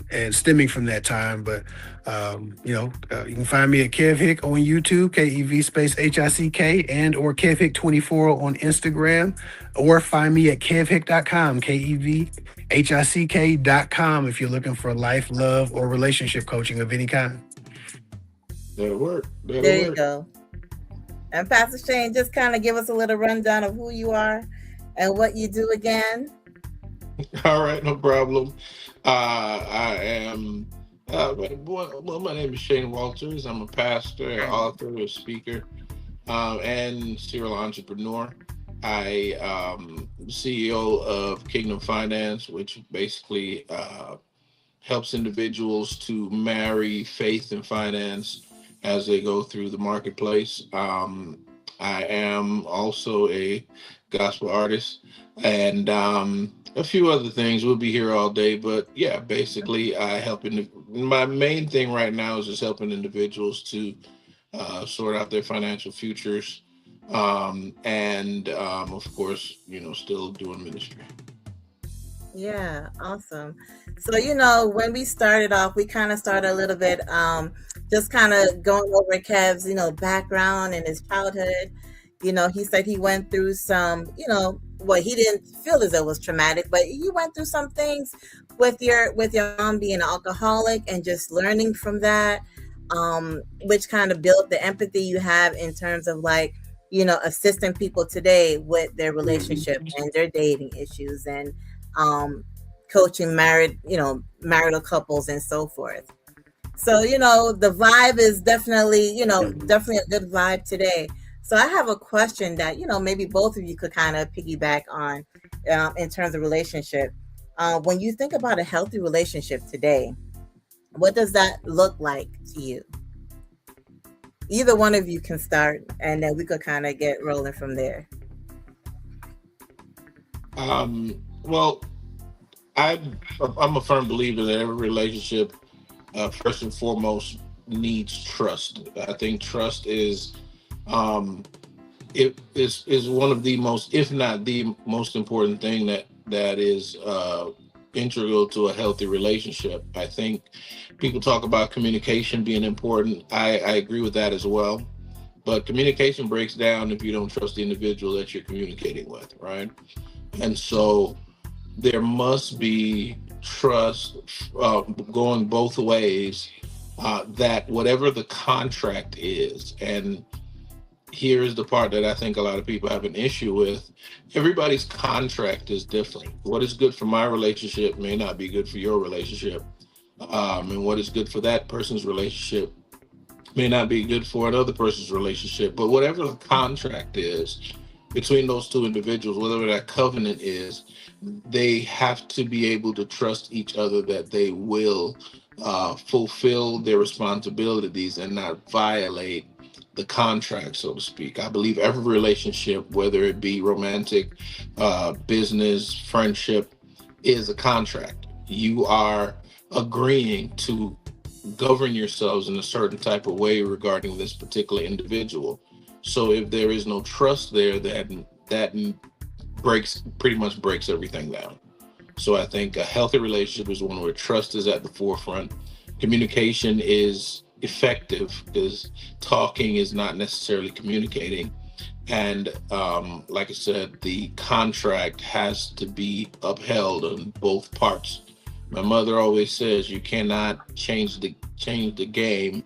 and stemming from that time. But you can find me at Kev Hick on YouTube, KEV space HICK, and or Kev Hick 24 on Instagram, or find me at kevhick.com, KEVHICK.com if you're looking for life, love, or relationship coaching of any kind. That'll work. That'll There you work. go. And Pastor Shane, just kind of give us a little rundown of who you are and what you do again. All right, no problem. I am. Well, my name is Shane Walters. I'm a pastor, author, a speaker, and serial entrepreneur. I CEO of Kingdom Finance, which basically helps individuals to marry faith and finance as they go through the marketplace. I am also a gospel artist and a few other things. We'll be here all day, but yeah, basically, I help. My main thing right now is just helping individuals to sort out their financial futures, and of course, still doing ministry. Yeah, awesome. So, when we started off, we kind of started a little bit, just kind of going over Kev's, background and his childhood. He said he went through some, well, he didn't feel as though it was traumatic, but you went through some things with your mom being an alcoholic and just learning from that, which kind of built the empathy you have in terms of like, assisting people today with their Mhm. relationship and their dating issues and um, coaching marital couples and so forth. So, the vibe is definitely, definitely a good vibe today. So I have a question that, maybe both of you could kind of piggyback on in terms of relationship. When you think about a healthy relationship today, what does that look like to you? Either one of you can start and then we could kind of get rolling from there. Well, I'm a firm believer that every relationship, first and foremost, needs trust. I think trust um, is one of the most, if not the most important thing that is integral to a healthy relationship. I think people talk about communication being important. I agree with that as well. But communication breaks down if you don't trust the individual that you're communicating with, right? And so there must be trust going both ways. That whatever the contract is, and here is the part that I think a lot of people have an issue with. Everybody's contract is different. What is good for my relationship may not be good for your relationship. And what is good for that person's relationship may not be good for another person's relationship. But whatever the contract is between those two individuals, whatever that covenant is, they have to be able to trust each other that they will fulfill their responsibilities and not violate the contract, so to speak. I believe every relationship, whether it be romantic, business, friendship, is a contract. You are agreeing to govern yourselves in a certain type of way regarding this particular individual. So if there is no trust there, that breaks pretty much breaks everything down. So I think a healthy relationship is one where trust is at the forefront. Communication is effective because talking is not necessarily communicating. And like I said, the contract has to be upheld on both parts. My mother always says you cannot change the game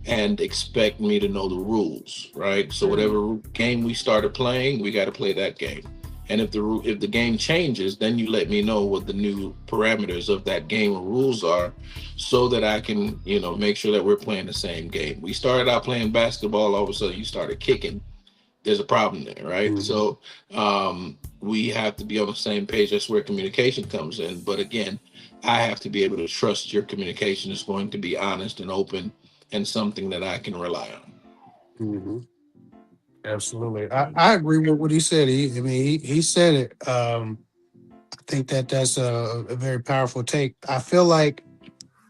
and expect me to know the rules, right? So Mm, whatever game we started playing, we got to play that game. And if the game changes, then you let me know what the new parameters of that game or rules are, so that I can make sure that we're playing the same game. We started out playing basketball, all of a sudden you started kicking. There's a problem there, right? Mhm. So we have to be on the same page. That's where communication comes in. But again, I have to be able to trust your communication is going to be honest and open and something that I can rely on. Mhm. Absolutely. I agree with what he said. I mean, he said it. I think that's a very powerful take. I feel like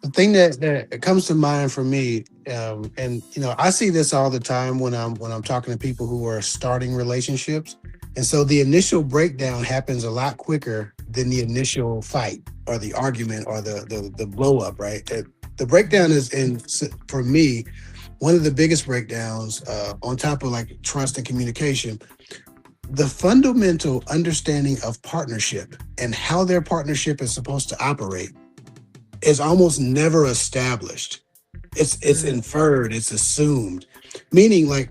the thing that comes to mind for me, and I see this all the time when I'm talking to people who are starting relationships, and so the initial breakdown happens a lot quicker than the initial fight or the argument or the blow up. Right, the breakdown is for me one of the biggest breakdowns, on top of like trust and communication, the fundamental understanding of partnership and how their partnership is supposed to operate is almost never established. It's inferred, it's assumed, meaning like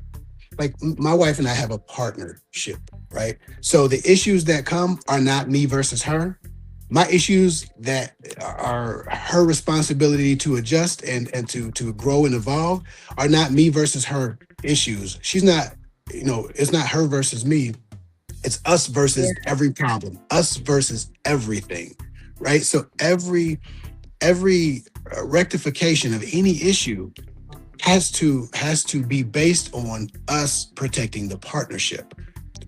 my wife and I have a partnership, right? So the issues that come are not me versus her. My issues that are her responsibility to adjust and to grow and evolve are not me versus her issues. She's not, it's not her versus me. It's us Yeah. versus every problem, us versus everything, right? So every rectification of any issue has to be based on us protecting the partnership,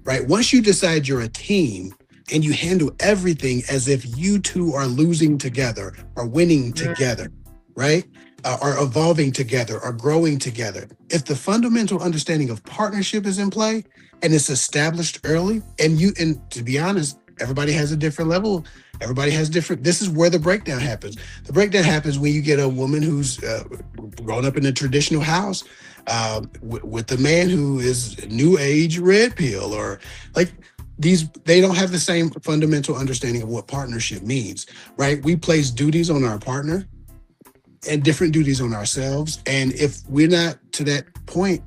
right? Once you decide you're a team and you handle everything as if you two are losing together or winning together, right? Or evolving together or growing together. If the fundamental understanding of partnership is in play and it's established early, and to be honest, everybody has a different level. Everybody has different. This is where the breakdown happens. The breakdown happens when you get a woman who's grown up in a traditional house with the man who is new age red pill, or like these, they don't have the same fundamental understanding of what partnership means, right? We place duties on our partner and different duties on ourselves, and if we're not to that point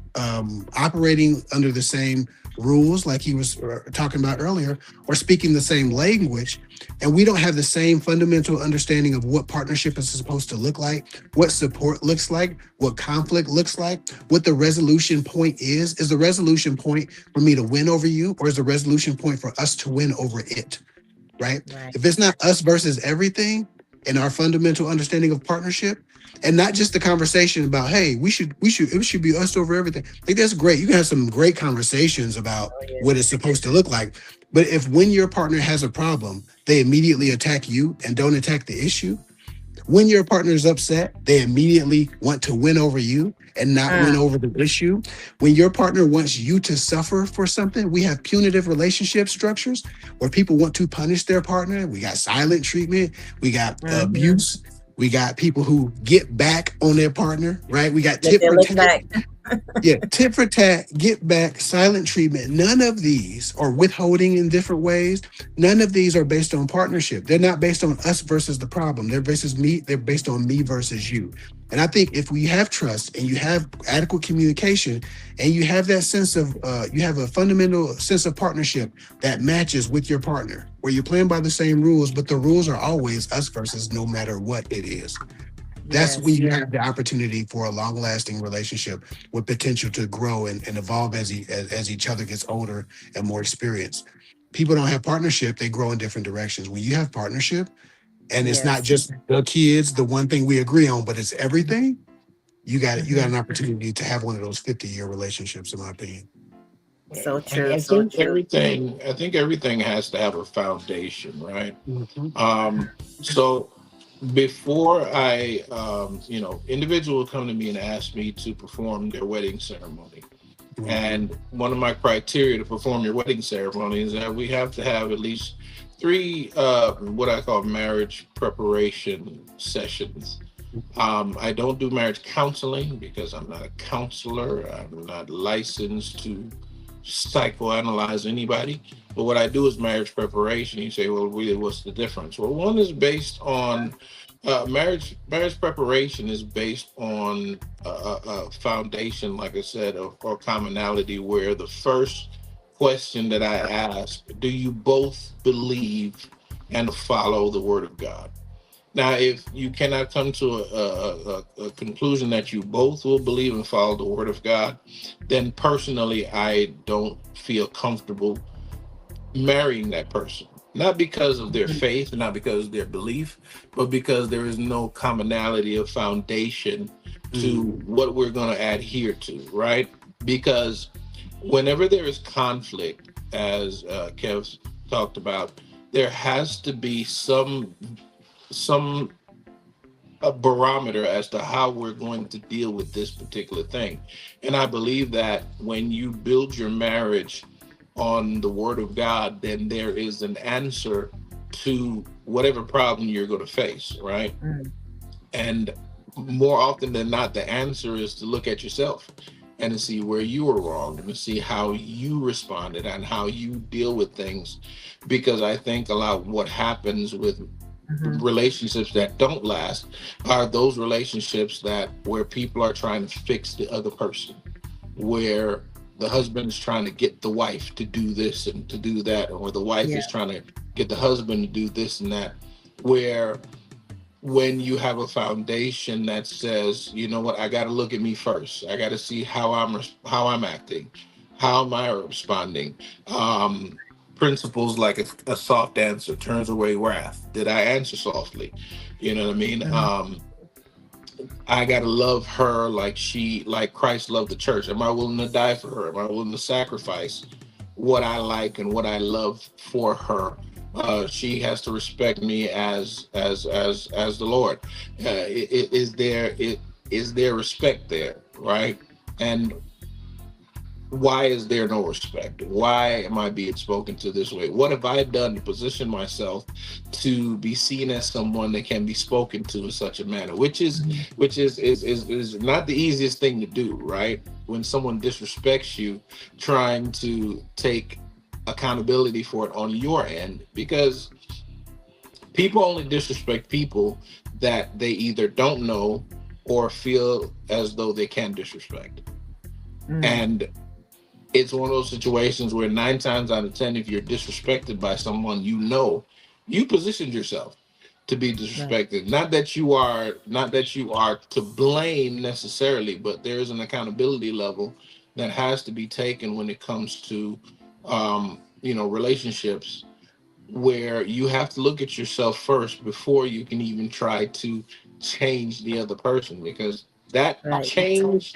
operating under the same rules like he was talking about earlier, or speaking the same language, and we don't have the same fundamental understanding of what partnership is supposed to look like, what support looks like, what conflict looks like, what the resolution point is the resolution point for me to win over you, or is the resolution point for us to win over it, right? Right. If it's not us versus everything in our fundamental understanding of partnership, and not just the conversation about, hey, it should be us over everything. Like that's great. You can have some great conversations about Oh, yeah. what it's supposed to look like. But if when your partner has a problem, they immediately attack you and don't attack the issue, when your partner is upset, they immediately want to win over you and not win over the issue. When your partner wants you to suffer for something, we have punitive relationship structures where people want to punish their partner. We got silent treatment, we got Mm-hmm. abuse, we got people who get back on their partner, right? We got Like tit they for look tat. back. Yeah, tit for tat, get back, silent treatment. None of these, or withholding in different ways, none of these are based on partnership. They're not based on us versus the problem. They're versus me. They're based on me versus you. And I think if we have trust and you have adequate communication and you have that sense of, you have a fundamental sense of partnership that matches with your partner, where you're playing by the same rules, but the rules are always us versus no matter what it is, that's when Yes. you have the opportunity for a long lasting relationship with potential to grow and evolve as each other gets older and more experienced. People don't have partnership, they grow in different directions. When you have partnership, and it's not Yes. just the kids, the one thing we agree on, but it's everything, you got Hmm. an opportunity to have one of those 50-year relationships, in my opinion. So I true. So think true. everything. I think everything has to have a foundation, right? Mhm. So before individuals come to me and ask me to perform their wedding ceremony, Mhm. and one of my criteria to perform your wedding ceremony is that we have to have at least three, what I call marriage preparation sessions. I don't do marriage counseling because I'm not a counselor. I'm not licensed to psychoanalyze anybody. But what I do is marriage preparation. You say, well, really, what's the difference? Well, one is based on marriage preparation is based on a foundation, like I said, or commonality, where the first question that I ask, do you both believe and follow the word of God? Now, if you cannot come to a conclusion that you both will believe and follow the word of God, then personally, I don't feel comfortable marrying that person. Not because of their faith, not because of their belief, but because there is no commonality of foundation to Mhm. what we're going to adhere to, right? Because whenever there is conflict, as Kev talked about, there has to be some a barometer as to how we're going to deal with this particular thing. And I believe that when you build your marriage on the word of God, then there is an answer to whatever problem you're going to face, right? Mm. And more often than not, the answer is to look at yourself and to see where you were wrong and to see how you responded and how you deal with things. Because I think a lot what happens with Mhm. relationships that don't last are those relationships that where people are trying to fix the other person, where the husband is trying to get the wife to do this and to do that, or the wife Yeah. is trying to get the husband to do this and that, where when you have a foundation that says, you know what, I got to look at me first. I got to see how I'm acting, how am I responding. Um, Principles like a soft answer turns away wrath. Did I answer softly? You know what I mean? Mhm. I got to love her like Christ loved the church. Am I willing to die for her? Am I willing to sacrifice what I like and what I love for her? She has to respect me as the Lord. Is there respect there, right? And why is there no respect? Why am I being spoken to this way? What have I done to position myself to be seen as someone that can be spoken to in such a manner? Mhm. Which is not the easiest thing to do, right? When someone disrespects you, trying to take accountability for it on your end, because people only disrespect people that they either don't know or feel as though they can disrespect. Mhm. And it's one of those situations where 9 times out of 10, if you're disrespected by someone, you positioned yourself to be Right. disrespected. Not that you are to blame necessarily, but there is an accountability level that has to be taken when it comes to relationships, where you have to look at yourself first before you can even try to change the other person, because that Right. change,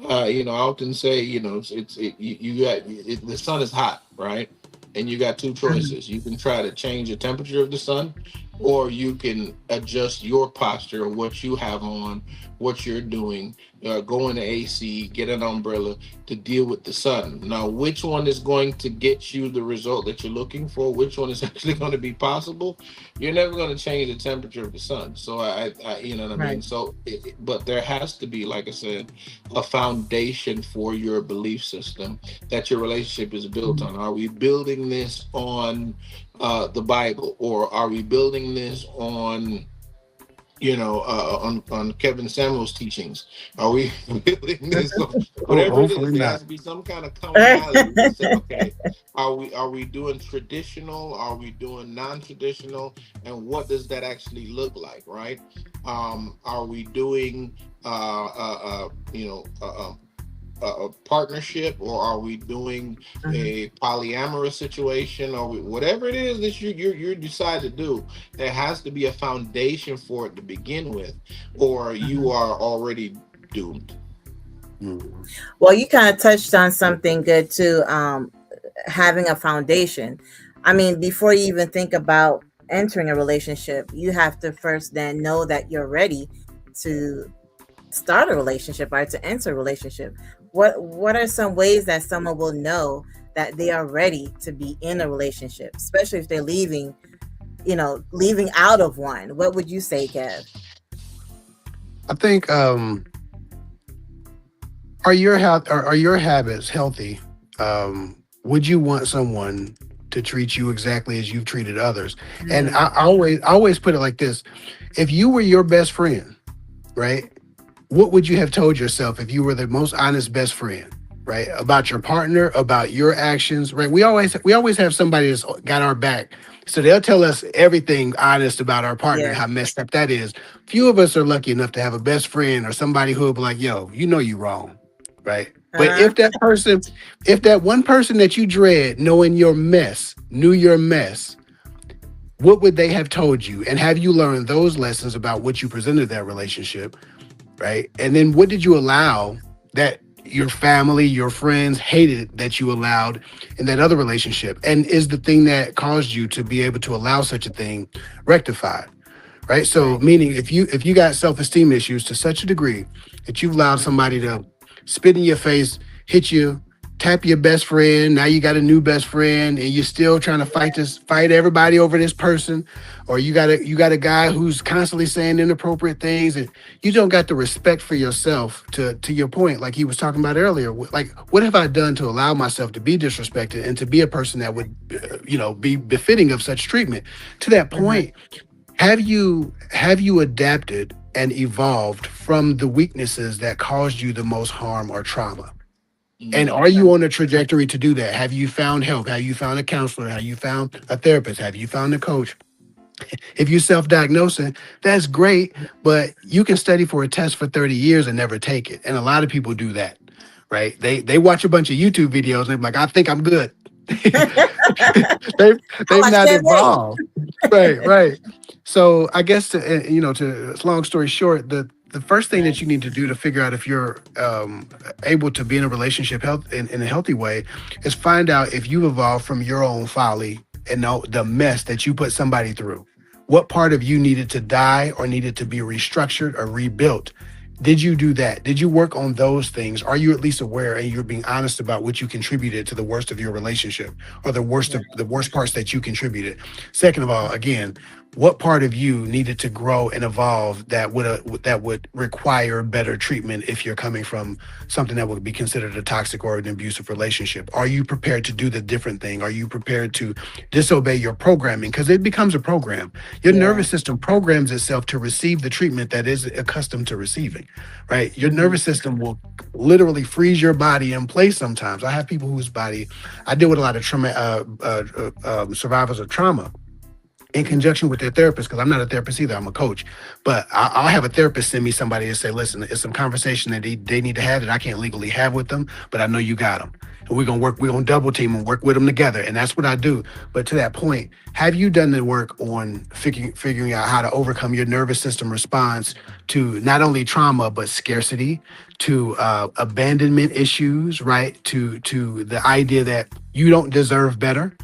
I often say, the sun is hot, right? And you got two Mhm. choices. You can try to change the temperature of the sun, or you can adjust your posture, what you have on, what you're doing, go in the AC, get an umbrella to deal with the sun. Now, which one is going to get you the result that you're looking for? Which one is actually going to be possible? You're never going to change the temperature of the sun. So you know what I Right. mean. But there has to be, like I said, a foundation for your belief system that your relationship is built Mhm. on. Are we building this on the Bible, or are we building this on on Kevin Samuel's teachings? Are we building this on whatever it is? Hopefully There not. has to be some kind of commonality to say, okay, are we doing traditional? Are we doing non-traditional? And what does that actually look like, right? Are we doing a partnership, or are we doing Mhm. a polyamorous situation, or whatever it is that you decide to do? There has to be a foundation for it to begin with, or you Mhm. are already doomed. Mhm. Well, you kind of touched on something good too. Having a foundation. I mean, before you even think about entering a relationship, you have to first then know that you're ready to start a relationship or to enter a relationship. What are some ways that someone will know that they are ready to be in a relationship, especially if they're leaving out of one? What would you say, Kev? I think are your habits healthy? Would you want someone to treat you exactly as you've treated others? And Mm, I always put it like this: if you were your best friend, right? What would you have told yourself if you were the most honest best friend, right? About your partner, about your actions, right? We always have somebody that's got our back. So they'll tell us everything honest about our partner, yeah. how messed up that is. Few of us are lucky enough to have a best friend or somebody who will be like, yo, you know you wrong. Right. But Uh-huh. if that one person that you dread knowing your mess, knew your mess, what would they have told you? And have you learned those lessons about what you presented that relationship? Right? And then what did you allow that your family, your friends hated that you allowed in that other relationship? And is the thing that caused you to be able to allow such a thing rectified? Right? So Right. meaning if you got self-esteem issues to such a degree that you've allowed somebody to spit in your face, hit you, tap your best friend, now you got a new best friend and you're still trying to fight everybody over this person, or you got a guy who's constantly saying inappropriate things, and you don't got the respect for yourself to your point, like he was talking about earlier. Like, what have I done to allow myself to be disrespected and to be a person that would be befitting of such treatment? To that Hmm. point, Have you adapted and evolved from the weaknesses that caused you the most harm or trauma? And No. are you on a trajectory to do that? Have you found help? Have you found a counselor? Have you found a therapist? Have you found a coach? If you're self-diagnosing, that's great, but you can study for a test for 30 years and never take it. And a lot of people do that, right? They watch a bunch of YouTube videos and they're like, I think I'm good. they've Oh, they've I not can't wait. evolved. Right, right. So I guess to long story short, the first thing that you need to do to figure out if you're able to be in a relationship health in a healthy way is find out if you've evolved from your own folly and the mess that you put somebody through. What part of you needed to die or needed to be restructured or rebuilt? Did you do that? Did you work on those things? Are you at least aware and you're being honest about what you contributed to the worst of your relationship or the worst parts that you contributed? Second of all, again, what part of you needed to grow and evolve that would require better treatment if you're coming from something that would be considered a toxic or an abusive relationship? Are you prepared to do the different thing? Are you prepared to disobey your programming? Because it becomes a program. Your Yeah. nervous system programs itself to receive the treatment that is accustomed to receiving, right? Your Mhm. nervous system will literally freeze your body in place sometimes. I have people whose body, I deal with a lot of trauma, survivors of trauma in Mhm. conjunction with their therapist, because I'm not a therapist either, I'm a coach. But I'll have a therapist send me somebody and say, listen, it's some conversation that they need to have that I can't legally have with them, but I know you got them. And we're gonna double team and work with them together. And that's what I do. But to that point, have you done the work on figuring out how to overcome your nervous system response to not only trauma, but scarcity, to abandonment issues, right? To the idea that you don't deserve better.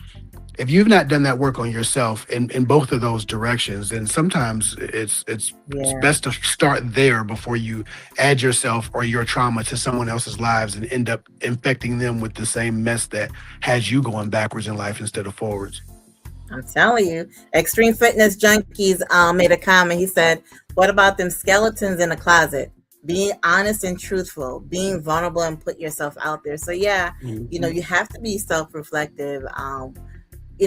If you've not done that work on yourself in both of those directions, then sometimes it's Yeah. best to start there before you add yourself or your trauma to someone else's lives and end up infecting them with the same mess that has you going backwards in life instead of forwards. I'm telling you, Extreme Fitness Junkies made a comment. He said, "What about them skeletons in the closet? Being honest and truthful, being vulnerable, and put yourself out there." So yeah, Hmm. you have to be self-reflective.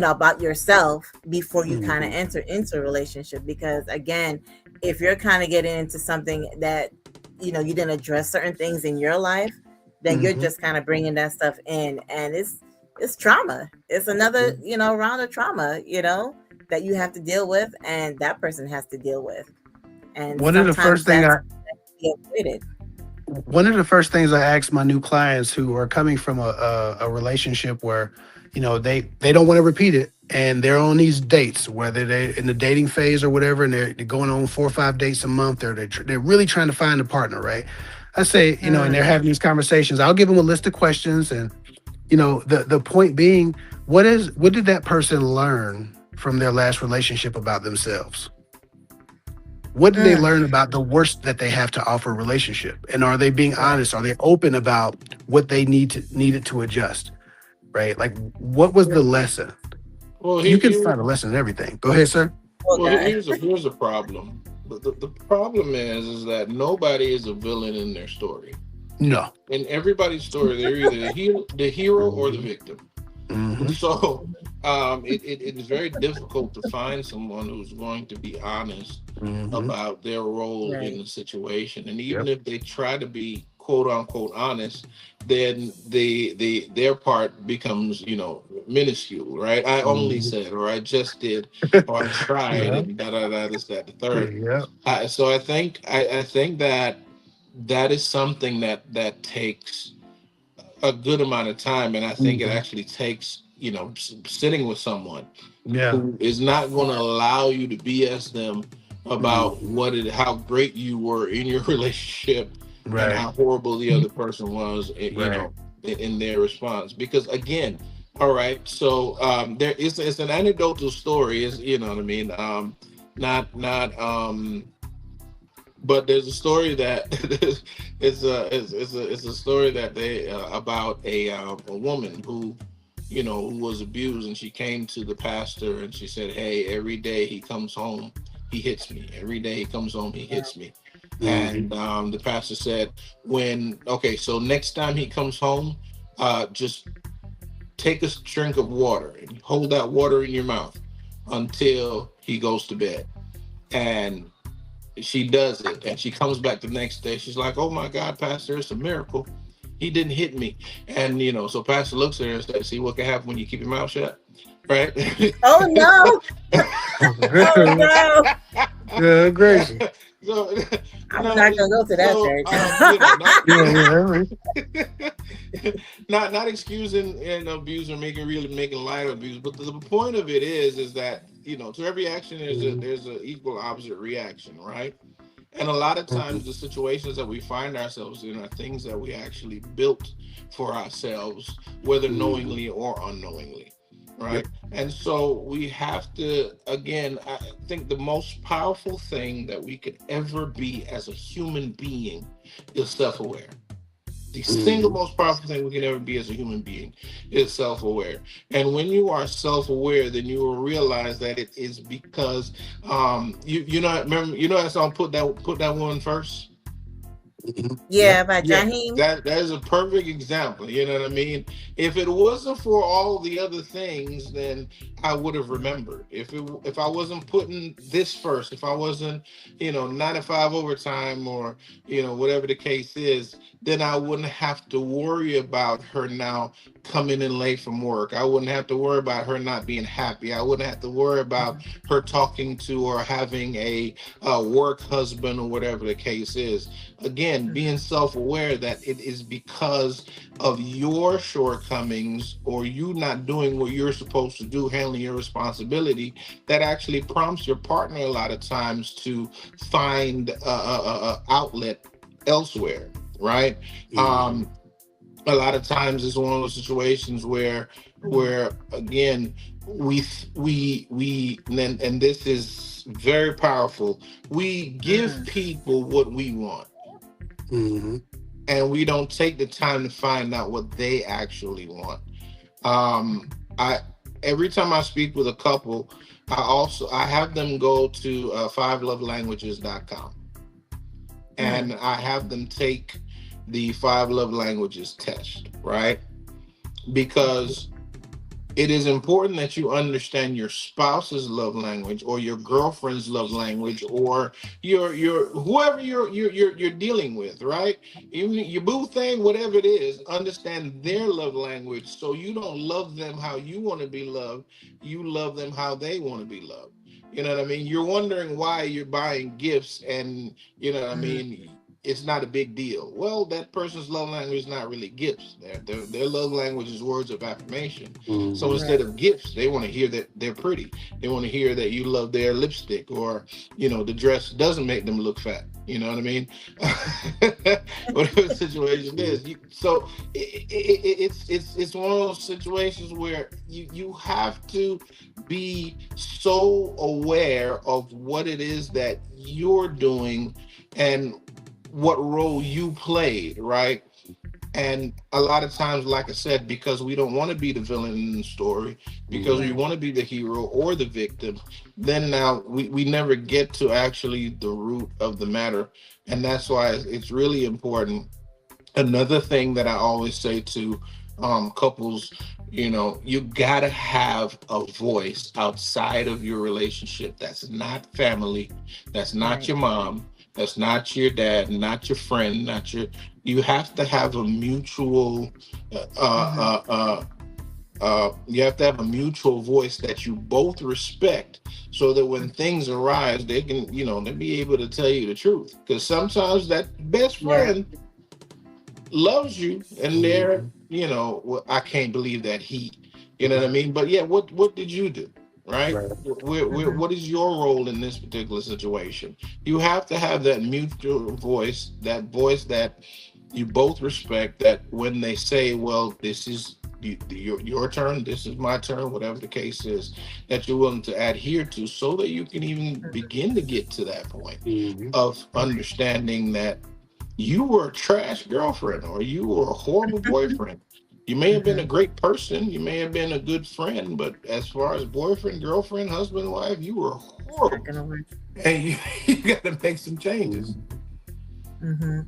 About yourself before you kind of Hmm. enter into a relationship. Because again, if you're kind of getting into something that you didn't address certain things in your life, then you're Hmm. just kind of bringing that stuff in, and it's trauma. It's another round of trauma that you have to deal with, and that person has to deal with, and One of the sometimes first thing that's I be avoided. One of the first things I ask my new clients who are coming from a relationship where, they don't want to repeat it and they're on these dates, whether they're in the dating phase or whatever, and they're going on 4 or 5 dates a month, or they're really trying to find a partner, right? I say, and they're Mm, having these conversations. I'll give them a list of questions, and the point being, what did that person learn from their last relationship about themselves? What did they mm, learn about the worst that they have to offer a relationship? And are they being right. honest? Are they open about what they needed to adjust? Right? Like, what was the lesson? Well, You can here, find a lesson in everything. Go ahead, sir. Oh God. here's a problem. The problem is that nobody is a villain in their story. No. In everybody's story, they're either the hero or the Hmm. victim. Hmm. So it is very difficult to find someone who's going to be honest Hmm. about their role in Right. the situation. And even Yep. if they try to be quote unquote honest, then their part becomes, minuscule, right? I only Hmm. said, or I just did, or I tried, Yeah. and da da da this, that, the third. Yep. So I think that that is something that takes a good amount of time, and I think it Hmm. actually takes sitting with someone Yeah. who is not going to Yeah. allow you to BS them about Hmm. how great you were in your relationship and Right. how horrible the other person was, Right. in their response. Because again, all right, so there is it's an anecdotal story, is you know what I mean. Not but there's a story that it's a story that they about a woman who who was abused, and she came to the pastor and she said, hey, every day he comes home he hits me, every day he comes home he hits me. Hmm. And the pastor said, when okay, so next time he comes home, just take a drink of water and hold that water in your mouth until he goes to bed. And she does it, and she comes back the next day. She's like, "Oh my God, Pastor, it's a miracle. He didn't hit me." And so Pastor looks at her and says, "See what can happen when you keep your mouth shut, right?" Oh no! Oh no! Good gracious. so, I'm no, not gonna go to that so church. Yeah, yeah. not excusing and abuse or making light of abuse, but the point of it is that to every action Mhm. there's a equal opposite reaction, right? And a lot of Mhm. times, the situations that we find ourselves in are things that we actually built for ourselves, whether Mhm. knowingly or unknowingly, Yep. right? And so we have to, again, I think the most powerful thing that we could ever be as a human being is self aware. The single Mhm. most powerful thing we can ever be as a human being is self-aware. And when you are self-aware, then you will realize that it is because that song, put that one first. Mhm. Yeah, Yep. by Yeah, Jaheim. that is a perfect example. You know what I mean? If it wasn't for all the other things, then I would have remembered. If I wasn't putting this first, if I wasn't, 9 to 5 overtime, or whatever the case is, then I wouldn't have to worry about her now coming in late from work. I wouldn't have to worry about her not being happy. I wouldn't have to worry about her talking to or having a work husband or whatever the case is. Again, being self-aware that it is because of your shortcomings or you not doing what you're supposed to do, handling your responsibility, that actually prompts your partner a lot of times to find a outlet elsewhere, right? Mhm. um a lot of times it's one of those situations where again we and this is very powerful. We give people what we want, Mhm. and we don't take the time to find out what they actually want. I Every time I speak with a couple, I have them go to 5lovelanguages.com, and I have them take the 5 love languages test, right? Because it is important that you understand your spouse's love language or your girlfriend's love language or your whoever you're dealing with, right? Even your boo thing, whatever it is, understand their love language so you don't love them how you want to be loved. You love them how they want to be loved. You know what I mean? You're wondering why you're buying gifts, and you know what I mean, it's not a big deal. Well, that person's love language is not really gifts. Their love language is words of affirmation. So Mhm. instead of gifts, they want to hear that they're pretty. They want to hear that you love their lipstick, or the dress doesn't make them look fat. You know what I mean? Whatever the situation Mhm. is. So it's one of those situations where you have to be so aware of what it is that you're doing and what role you played, right? And a lot of times, like I said, because we don't want to be the villain in the story, because we Mhm. want to be the hero or the victim, then now we never get to actually the root of the matter. And that's why it's really important. Another thing that I always say to couples, you gotta have a voice outside of your relationship that's not family, that's not your mom, that's not your dad, not your friend, not your. You have to have a mutual. You have to have a mutual voice that you both respect, so that when things arise, they can, they be able to tell you the truth. Because sometimes that best Yeah. friend loves you, and they're, Mhm. well, I can't believe that you know what I mean? But yeah, what did you do, right? Right. What is your role in this particular situation? You have to have that mutual voice, that voice that you both respect, that when they say, well, this is your turn, this is my turn, whatever the case is, that you're willing to adhere to, so that you can even begin to get to that point Mhm. of understanding that you were a trash girlfriend or you were a horrible boyfriend. You may have been a great person, you may have been a good friend, but as far as boyfriend, girlfriend, husband, wife, you were It's not horrible. gonna work. And you got to make some changes. Mhm. Hmm.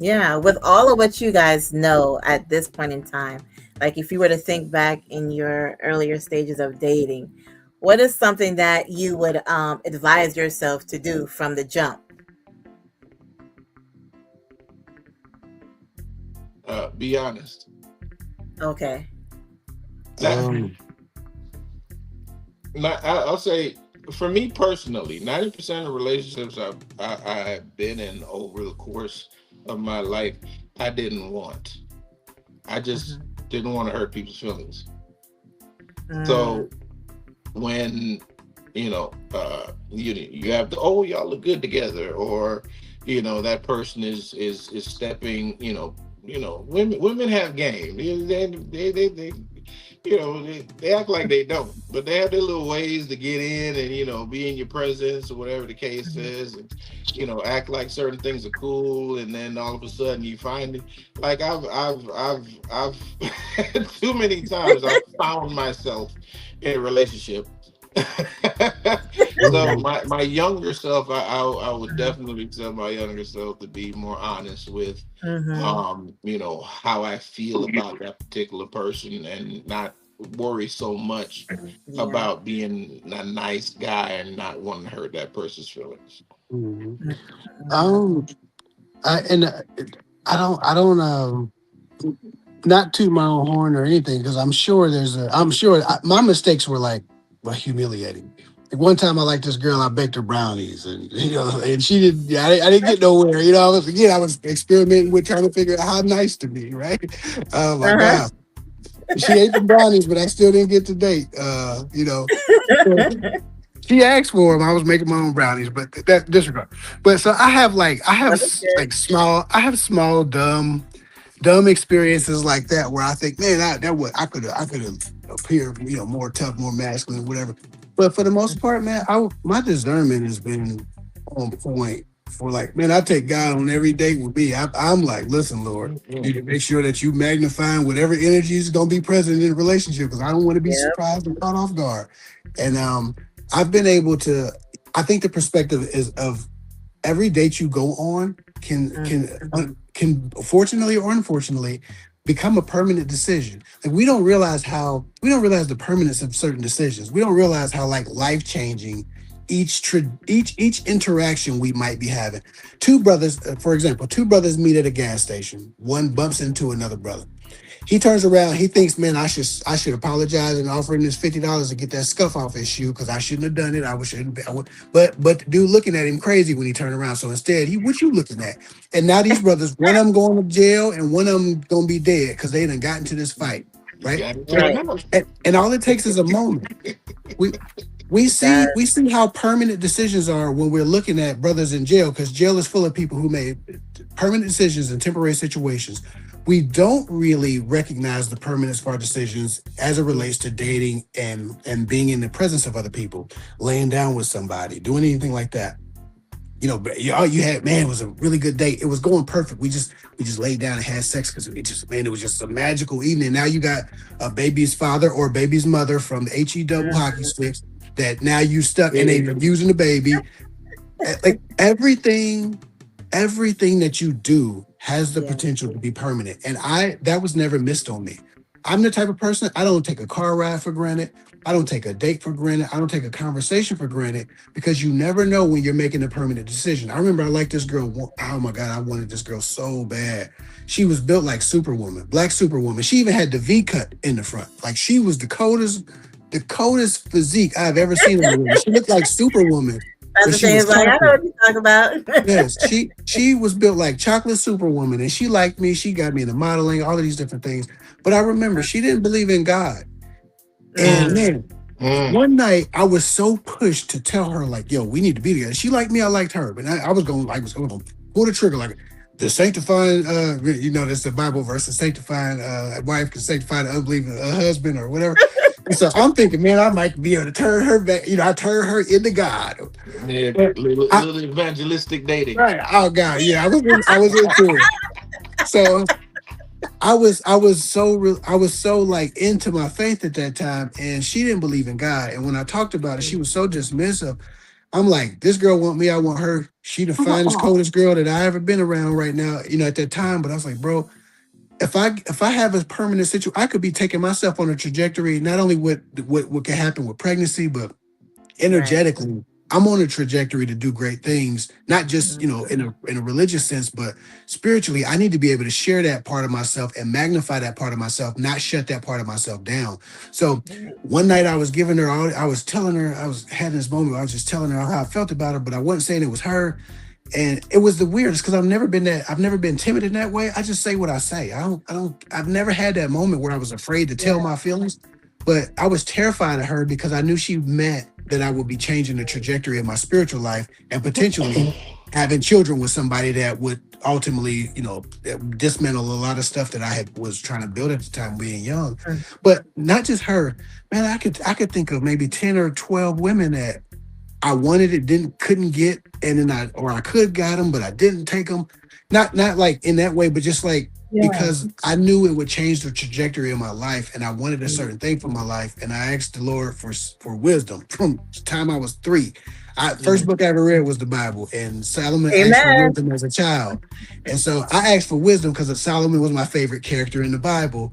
Yeah, with all of what you guys know at this point in time, like if you were to think back in your earlier stages of dating, What is something that you would advise yourself to do from the jump? Be honest. Okay. Not, Um, I'll say, for me personally, 90% of relationships I have been in over the course of my life, I didn't want. I just Mm-hmm. didn't want to hurt people's feelings. Mm, So when you have the, oh, y'all look good together, or that person is stepping, women have game. They they act like they don't, but they have their little ways to get in and be in your presence or whatever the case mhm. is, and act like certain things are cool, and then all of a sudden you find it. Like I've too many times I've found myself in a relationship. So mhm, my younger self, I would Mhm. definitely tell my younger self to be more honest with Mhm. how I feel about that particular person, and not worry so much Yeah. about being a nice guy and not wanting to hurt that person's feelings. mhm. Mhm. Um, and I don't not toot my own horn or anything because I'm sure my mistakes were like humiliating. Like one time I liked this girl, I baked her brownies, and and she didn't. Yeah, I didn't get nowhere. I was experimenting with trying to figure out how nice to be. Right? Oh my Uh-huh. god, she ate the brownies, but I still didn't get to date. She asked for them. I was making my own brownies, but that disregard. But so Understood. I have small dumb experiences like that where I think, man, I could have appeared, more tough, more masculine, whatever. But for the most part, man, my discernment has been on point. For like, man, I take God on every date with me. I'm like, listen, Lord, you Mhm. need to make sure that you magnifying whatever energy is going to be present in the relationship because I don't want to be Yep. surprised and caught off guard. And I've been able to. I think the perspective is of every date you go on can fortunately or unfortunately become a permanent decision. Like we don't realize the permanence of certain decisions. We don't realize how like life changing each interaction we might be having. Two brothers, for example, two brothers meet at a gas station. One bumps into another brother. He turns around. He thinks, man, I should apologize and offer him this $50 to get that scuff off his shoe because I shouldn't have done it. Shouldn't. But the dude looking at him crazy when he turned around. So instead, what you looking at? And now these brothers, one of them going to jail and one of them gonna be dead because they done got into this fight, You right? got to turn Right. up. And all it takes is a moment. We It does. we see how permanent decisions are when we're looking at brothers in jail because jail is full of people who made permanent decisions in temporary situations. We don't really recognize the permanence of our decisions as it Yeah. relates to dating and being in the presence of other people, laying down with somebody, doing anything like that. But all you had, man, it was a really good date. It was going perfect. We just laid down and had sex because it was just a magical evening. Now you got a baby's father or baby's mother from the HE double hockey Mhm. sticks that now you stuck and Yeah. they abusing the baby. Like everything that you do has the Yeah. potential to be permanent. And that was never missed on me. I'm the type of person, I don't take a car ride for granted. I don't take a date for granted. I don't take a conversation for granted because you never know when you're making a permanent decision. I remember I liked this girl. Oh my God, I wanted this girl so bad. She was built like Superwoman, black Superwoman. She even had the V cut in the front. Like she was the coldest physique I've ever seen in a woman. She looked like Superwoman, but Pastor she Shane was is like, I know chocolate. what you talk about. Yes, she was built like chocolate superwoman, and she liked me. She got me into modeling, all of these different things. But I remember she didn't believe in God. And Mm. man, Mm. one night I was so pushed to tell her like, "Yo, we need to be together." She liked me, I liked her, but I was going to pull the trigger like the sanctifying. That's the Bible verse: the sanctifying wife can sanctify the unbelieving husband or whatever. And so I'm thinking, man, I might be able to turn her back. I turn her into God. Yeah, But little evangelistic dating. right. Oh God, yeah, I was into it. So I was so like into my faith at that time, and she didn't believe in God. And when I talked about it, she was so dismissive. I'm like, this girl want me, I want her. She the finest, coldest girl that I ever been around right now, at that time. But I was like, bro, if I have a permanent situation, I could be taking myself on a trajectory, not only what can happen with pregnancy, but Right. energetically, I'm on a trajectory to do great things, not just, Mhm. in a religious sense, but spiritually. I need to be able to share that part of myself and magnify that part of myself, not shut that part of myself down. So Right. one night I was giving her all, I was telling her, I was having this moment where I was just telling her how I felt about her, but I wasn't saying it was her. And it was the weirdest because I've never been timid in that way. I just say what I say. I've never had that moment where I was afraid to Yeah. tell my feelings, but I was terrified of her because I knew she meant that I would be changing the trajectory of my spiritual life and potentially having children with somebody that would ultimately, dismantle a lot of stuff that was trying to build at the time being young. Mm. But not just her, man, I could think of maybe 10 or 12 women that I wanted it, couldn't get, and then I could got them, but I didn't take them. Not like in that way, but just like Yeah. because I knew it would change the trajectory of my life, and I wanted a Mhm. certain thing for my life, and I asked the Lord for wisdom from the time I was 3. First Mhm. book I ever read was the Bible, and Solomon asked for Amen. wisdom as a child, and so I asked for wisdom because Solomon was my favorite character in the Bible,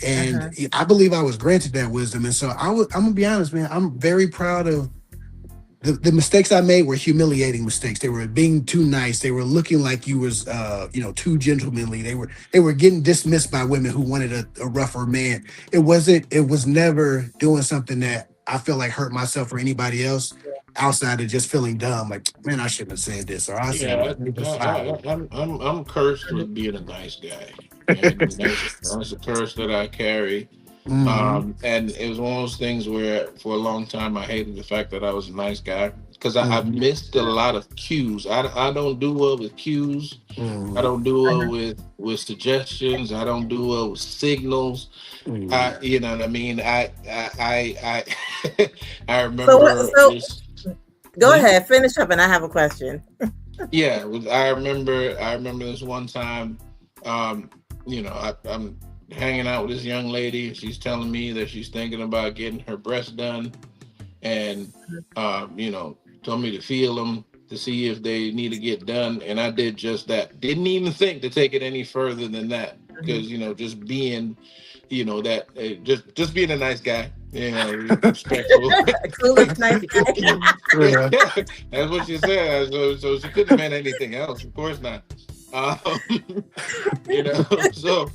and Uh-huh. I believe I was granted that wisdom, and so I'm gonna be honest, man, I'm very proud of the mistakes I made were humiliating mistakes. They were being too nice. They were looking like you was too gentlemanly. They were getting dismissed by women who wanted a rougher man. It was never doing something that I feel like hurt myself or anybody else outside of just feeling dumb. Like, man, I shouldn't have said this or I said Yeah, let me just fire. I'm cursed with being a nice guy, and that's a curse that I carry. Hmm. And it was one of those things where, for a long time, I hated the fact that I was a nice guy because I Hmm. missed a lot of cues. I don't do well with cues. I Hmm. don't do well Uh-huh. with suggestions. I don't do well with signals. Hmm. You know what I mean. I I So what? remember So this. go ahead, finish up, and I have a question. Yeah, I remember this one time. Um, I'm hanging out with this young lady. She's telling me that she's thinking about getting her breasts done, and told me to feel them to see if they need to get done, and I did just that. Didn't even think to take it any further than that, Mhm. because just being, that just being a nice guy, respectful. A clueless nice guy. Yeah. That's what she said. So she couldn't have meant anything else. Of course not. Um, so,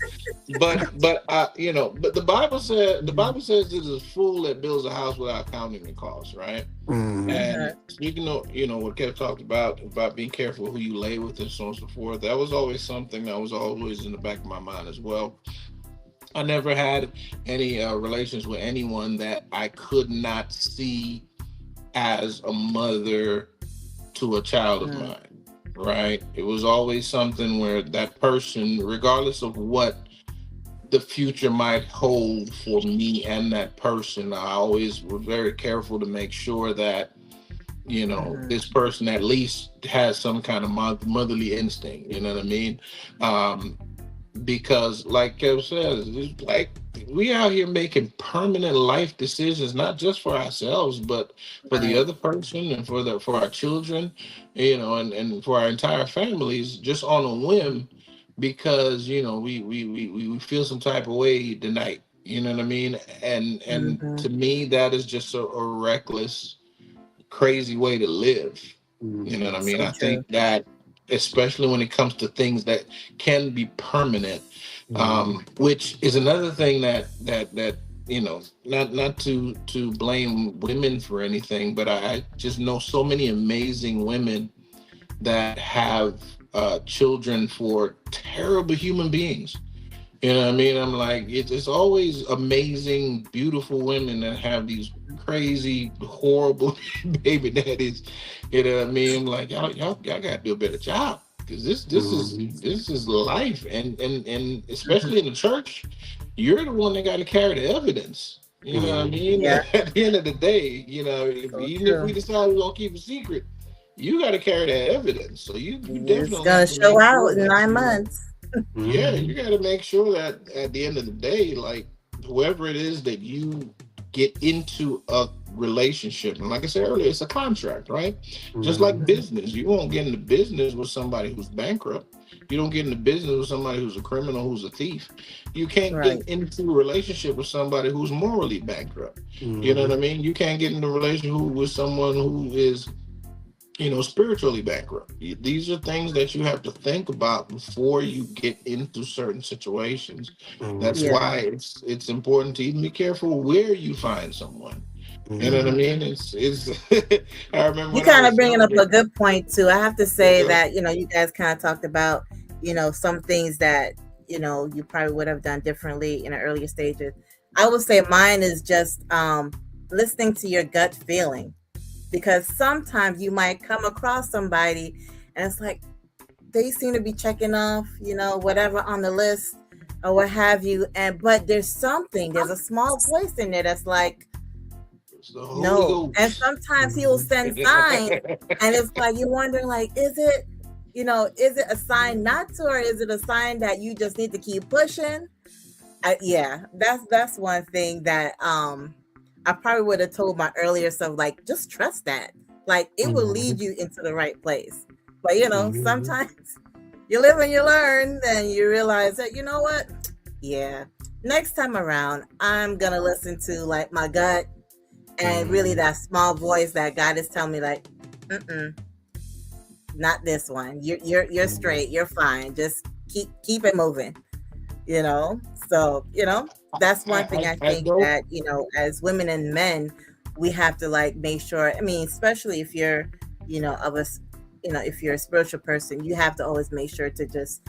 but the Bible says there's a fool that builds a house without counting the cost, right? Hmm. And Uh-huh. speaking of, what Kev talked about being careful who you lay with and so on and so forth, that was always something that was always in the back of my mind as well. I never had any relations with anyone that I could not see as a mother to a child of Mm. mine, right? It was always something where that person, regardless of what the future might hold for me and that person, I always was very careful to make sure that Mhm. this person at least has some kind of motherly instinct. You know what I mean? Um, because like Kev says, it's like we out here making permanent life decisions, not just for ourselves, but for the Right. other person and for our children, and for our entire families, just on a whim, because we feel some type of way tonight. You know what I mean? And Mhm. to me, that is just a reckless, crazy way to live. You know what I mean? So I true. think that, especially when it comes to things that can be permanent, Hmm. which is another thing that not to blame women for anything, but I just know so many amazing women that have children for terrible human beings. You know what I mean? I'm like, it's always amazing, beautiful women that have these crazy, horrible baby daddies. You know what I mean? I'm like, y'all got to do a better job, because Hmm. this is life, and especially in the church, you're the one that got to carry the evidence. You know what I Hmm. mean? Yeah. At the end of the day, So even if we true. decide we're gonna keep a secret, you got to carry that evidence. So you It's definitely gonna have to show make out sure in that 9 months. yeah, Hmm. you got to make sure that at the end of the day, like, whoever it is that you get into a relationship, and like I said earlier, it's a contract, right? Just like Mhm. business, you won't get into business with somebody who's bankrupt. You don't get into business with somebody who's a criminal, who's a thief. You can't Right. get into a relationship with somebody who's morally bankrupt. You know what I Mhm. mean? You can't get into a relationship with someone who is, spiritually bankrupt. These are things that you have to think about before you get into certain situations. That's Mhm. Yeah. why it's important to even be careful where you find someone. You know what I Mhm. Mhm. mean? It's I remember You when I kind of was bringing up younger. a good point too. I have to Yeah, say go ahead. that you guys kind of talked about some things that you probably would have done differently in the earlier stages. I would say mine is just listening to your gut feeling, because sometimes you might come across somebody and it's like they seem to be checking off whatever on the list or what have you, and but there's a small voice in there that's like It's the Holy no. And Ghost. sometimes he'll Mhm. send signs, and it's like you're wondering, like, is it a sign not to, or is it a sign that you just need to keep pushing? Yeah, that's one thing that I probably would have told my earlier self, like, just trust that, like, it will lead Mhm. you into the right place. But Mhm. sometimes you live and you learn, and you realize that what, yeah, next time around, I'm gonna listen to like my gut and really Mhm. that small voice that God is telling me, like, mm-mm, not this one. You're Mhm. straight. You're fine. Just keep it moving. You know. So that's one thing I I think don't. that as women and men, we have to like make sure. I mean, especially if you're of us, if you're a spiritual person, you have to always make sure to just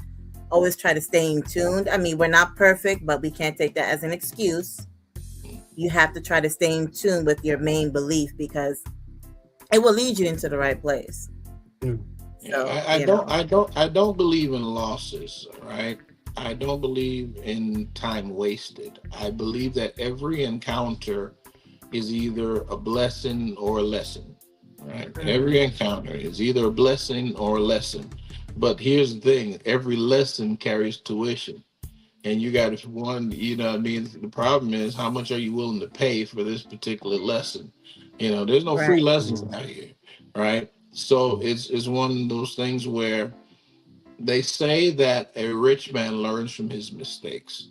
always try to stay in tuned. I mean, we're not perfect, but we can't take that as an excuse. You have to try to stay in tune with your main belief, because it will lead you into the right place. Mhm. Yeah, So, I don't believe in losses, right? I don't believe in time wasted. I believe that every encounter is either a blessing or a lesson, right? mhm, Every encounter is either a blessing or a lesson. But here's the thing: every lesson carries tuition, and you got to one. You know, what I mean, the problem is how much are you willing to pay for this particular lesson? There's no free right. lessons Mhm. out here, right? So Mhm. it's one of those things where they say that a rich man learns from his mistakes,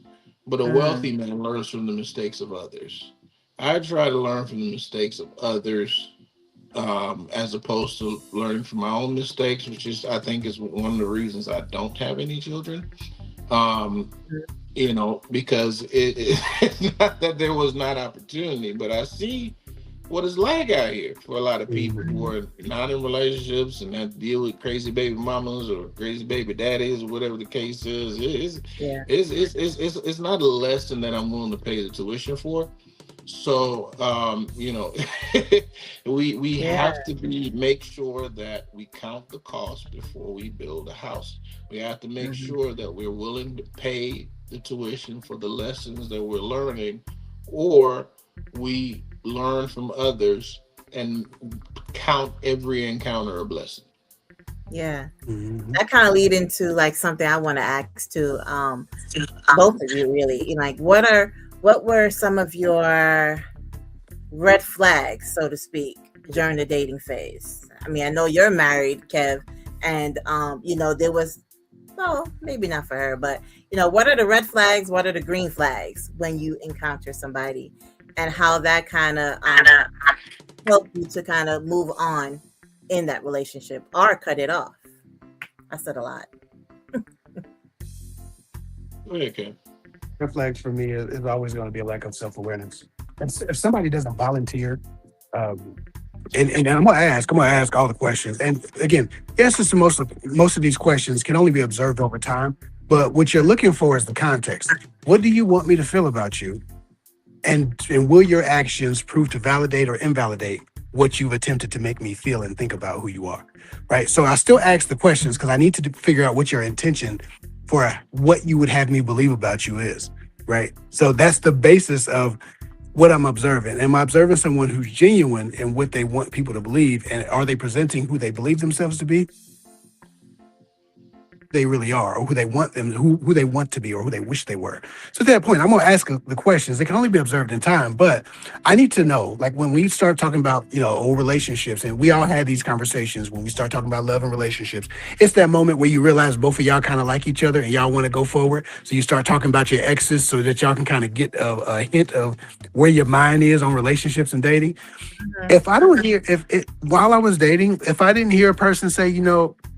but a Mm, wealthy man learns from the mistakes of others. I try to learn from the mistakes of others, as opposed to learning from my own mistakes, which is, I think, is one of the reasons I don't have any children. Um, because it's not that there was not opportunity, but I see what it's like out here for a lot of people who Mhm. mm, are not in relationships and have to deal with crazy baby mamas or crazy baby daddies or whatever the case is. yeah. It's not a lesson that I'm willing to pay the tuition for. So, we Yeah. have to make sure that we count the cost before we build a house. We have to make Hmm. sure that we're willing to pay the tuition for the lessons that we're learning, or we learn from others and count every encounter a blessing. Yeah. Mhm. That kind of lead into like something I want to ask to both of you, really. Like, what were some of your red flags, so to speak, during the dating phase? I mean, I know you're married, Kev, and there was, well, maybe not for her, but what are the red flags? What are the green flags when you encounter somebody, and how that kind of help you to kind of move on in that relationship or cut it off? I said a lot. Okay. Red flags for me is always going to be a lack of self awareness. If somebody doesn't volunteer, um, and I'm gonna ask all the questions. And again, yes, it's most of these questions can only be observed over time. But what you're looking for is the context. What do you want me to feel about you? And will your actions prove to validate or invalidate what you've attempted to make me feel and think about who you are? Right. So I still ask the questions because I need to figure out what your intention for what you would have me believe about you is. Right. So that's the basis of what I'm observing. Am I observing someone who's genuine in what they want people to believe? And are they presenting who they believe themselves to be? they really are, or who they want them, who they want to be, or who they wish they were. So at that point, I'm gonna ask the questions. They can only be observed in time, but I need to know, like when we start talking about, old relationships, and we all had these conversations when we start talking about love and relationships. It's that moment where you realize both of y'all kind of like each other and y'all want to go forward. So you start talking about your exes so that y'all can kind of get a hint of where your mind is on relationships and dating. If I don't hear, if it, while I was dating, if I didn't hear a person say,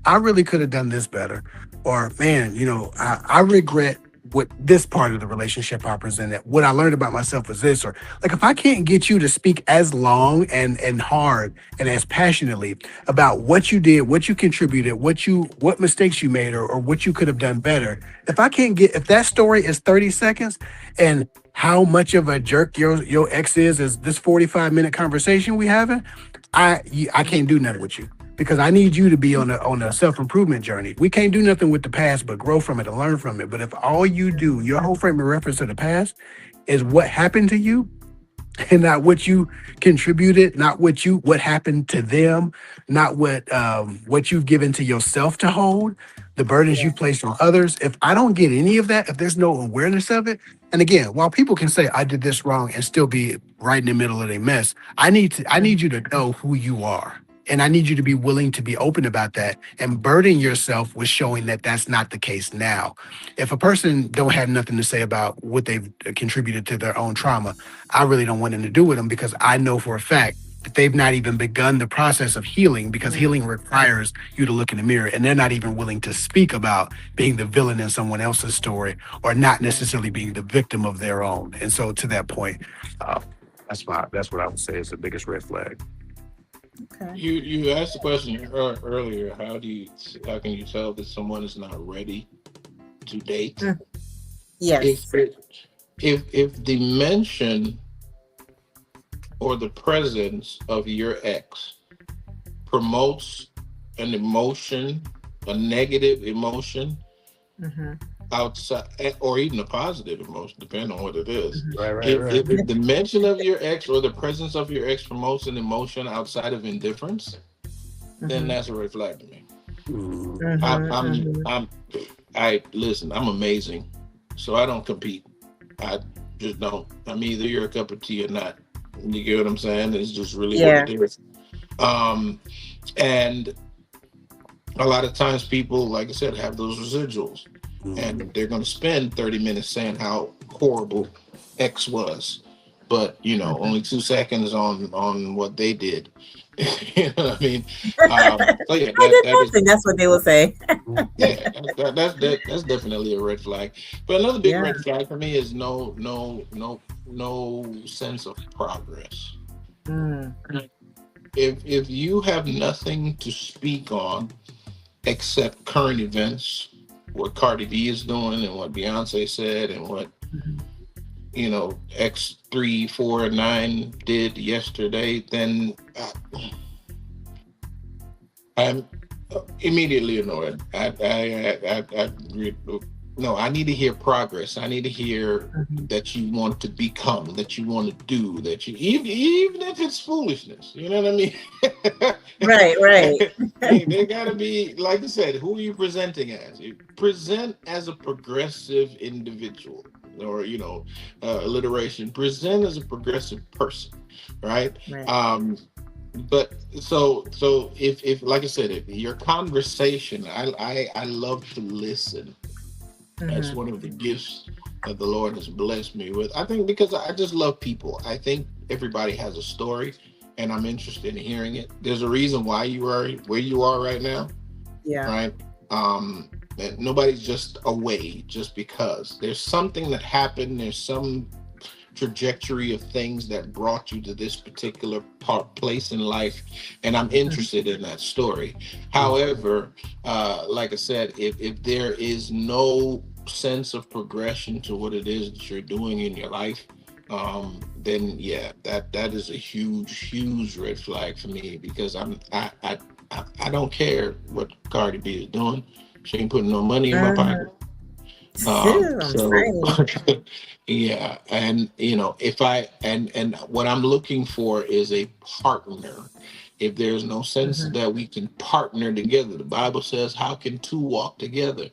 I really could have done this better, or man, I regret what this part of the relationship I presented, what I learned about myself was this, or like if I can't get you to speak as long and hard and as passionately about what you did, what you contributed, what mistakes you made, or what you could have done better. If that story is 30 seconds and how much of a jerk your ex is this 45-minute conversation we having, I can't do nothing with you because I need you to be on a self-improvement journey. We can't do nothing with the past but grow from it and learn from it. But if all you do, your whole frame of reference to the past is what happened to you, and not what you contributed, not what happened to them, not what you've given to yourself to hold, the burdens Yeah. you've placed on others. If I don't get any of that, if there's no awareness of it, and again, while people can say I did this wrong and still be right in the middle of a mess, I need you to know who you are. And I need you to be willing to be open about that and burden yourself with showing that that's not the case now. If a person don't have nothing to say about what they've contributed to their own trauma, I really don't want them to do with them because I know for a fact that they've not even begun the process of healing because healing requires you to look in the mirror and they're not even willing to speak about being the villain in someone else's story or not necessarily being the victim of their own. And so to that point, uh, that's what I would say is the biggest red flag. Okay. You asked the question earlier. How can you tell that someone is not ready to date? Mm. If Yes. if the mention or the presence of your ex promotes an emotion, a negative emotion Hmm. outside, or even a positive emotion, depending on what it is. Hmm. Right, right, If, right. if the mention of your ex or the presence of your ex promotes an emotion outside of indifference, then Hmm. that's a red flag to me. Mm, I, Hmm. I'm, Hmm. I'm, I listen. I'm amazing, so I don't compete. I just don't. I'm either you're a cup of tea or not. You get what I'm saying? It's just really what Yeah. it is. Um, and a lot of times people, like I said, have those residuals, and mm. they're going to spend 30 minutes saying how horrible X was, but Hmm. only 2 seconds on what they did. You know what I mean? So yeah, I did that is nothing. That's what they will say. yeah, that's definitely a red flag. But another big Yeah. red flag for me is no sense of progress. Mm. If you have nothing to speak on except current events, what Cardi B is doing and what Beyonce said and what Mhm. X349 did yesterday, then I'm immediately annoyed. No, I need to hear progress. I need to hear Mhm. that you want to become, that you want to do, that you even if it's foolishness. You know what I mean? Right. Right. They gotta be, like I said, who are you presenting as? You present as a progressive individual, or alliteration. Present as a progressive person, right? Right. But so if like I said, if your conversation, I love to listen. That's Hmm. one of the gifts that the Lord has blessed me with. I think because I just love people. I think everybody has a story, and I'm interested in hearing it. There's a reason why you are where you are right now, Yeah. right? And nobody's just away just because. There's something that happened. There's some trajectory of things that brought you to this particular place in life, and I'm Mhm. interested in that story. However, like I said, if there is no sense of progression to what it is that you're doing in your life, then yeah, that is a huge red flag for me, because I don't care what Cardi B is doing. She ain't putting no money in my pocket. Mhm. Phew, I'm So sorry. yeah, and if I and what I'm looking for is a partner if there's no sense Mhm. that we can partner together, the Bible says, how can two walk together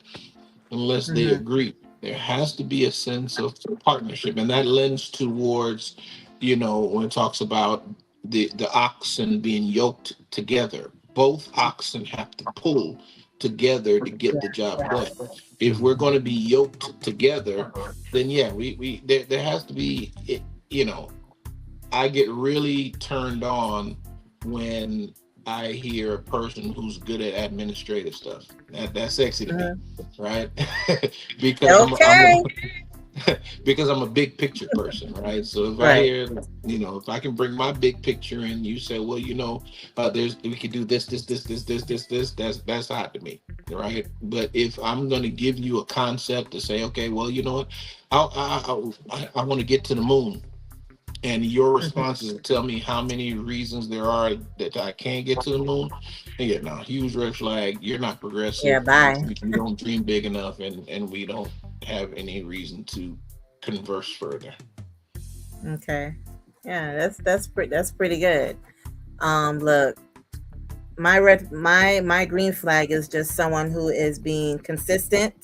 unless they Mhm. agree? There has to be a sense of partnership, and that lends towards, when it talks about the oxen being yoked together. Both oxen have to pull together to get the job done. If we're going to be yoked together, then yeah, we there has to be you know I get really turned on when I hear a person who's good at administrative stuff. That's sexy to me, Mhm. right? because Okay. because I'm a big picture person, right? So if I Right. hear, if I can bring my big picture in, you say, well, there's we could do this, that's hot to me, right? But if I'm going to give you a concept to say, okay, well, you know what, I want to get to the moon, and your Mhm. response is to tell me how many reasons there are that I can't get to the moon. And yeah, no, huge red flag. You're not Yeah. progressive. You, Bye. you don't dream big enough, and we don't have any reason to converse further. Okay. Yeah. That's pretty good. Look, my green flag is just someone who is being consistent.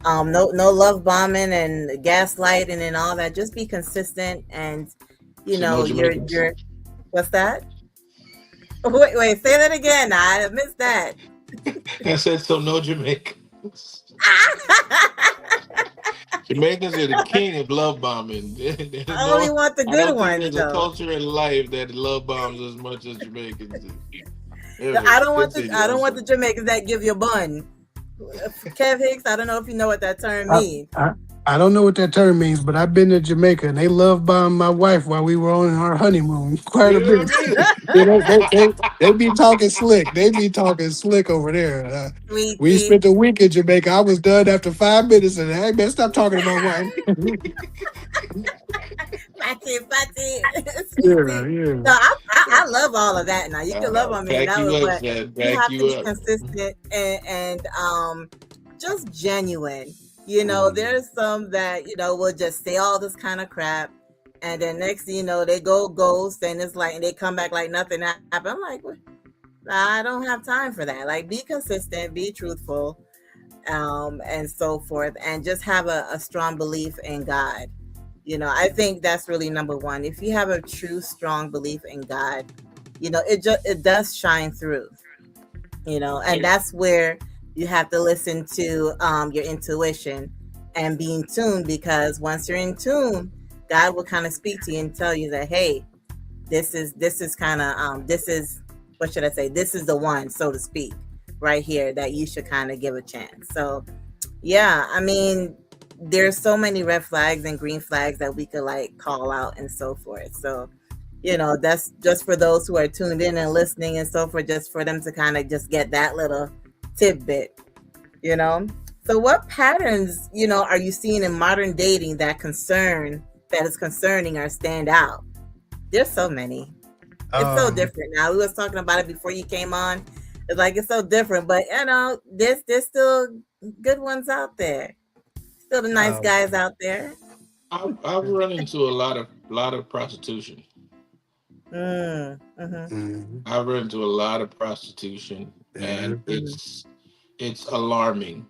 No love bombing and gaslighting and all that. Just be consistent, and So no Jamaicans. you're what's that? Wait, say that again. I missed that. I said so. No Jamaicans. Jamaicans are the king of love bombing. There's I only no, want the I good don't think ones there's a though. culture in life that love bombs as much as Jamaicans do. Ever. I Continue. I'm don't want sorry. the Jamaicans that give you a bun. Kev Hicks, I don't know if you know what that term I, means. I I don't know what that term means, but I've been to Jamaica and they love bombed my wife while we were on our honeymoon quite a You know bit. Yeah, they be talking slick. They be talking slick over there. Sweet We tea. spent a week in Jamaica. I was done after 5 minutes, and hey man, stop talking to my wife. Fatty, fatty, sweet Yeah, tea. yeah. No, I love all of that. Now you can love I'll on me and back that, you up, but Chad. you Back have to you be up. consistent and just genuine. Mm. There's some that will just say all this kind of crap, and then next thing you know, they go ghost, and it's like and they come back like nothing happened. I'm like, "What? I don't have time for that. Like, be consistent, be truthful, and so forth, and just have a strong belief in God. I think that's really number one. If you have a true, strong belief in God, it does shine through. And that's where you have to listen to your intuition and be in tune, because once you're in tune, God will kind of speak to you and tell you that, hey, this is kind of this is what should I say? This is the one, so to speak, right here that you should kind of give a chance. So yeah, I mean, there's so many red flags and green flags that we could like call out and so forth. So, that's just for those who are tuned in and listening and so forth, just for them to kind of just get that little tidbit, you know. So what patterns, are you seeing in modern dating that is concerning or stand out? There's so many. It's so Um, different now. We was talking about it before you came on. It's like it's so different, but there's still good ones out there. Still the nice um, guys out there. I've run into a lot of prostitution. Mhm. mhm. I've run into a lot of prostitution, Yeah. and Mhm. it's alarming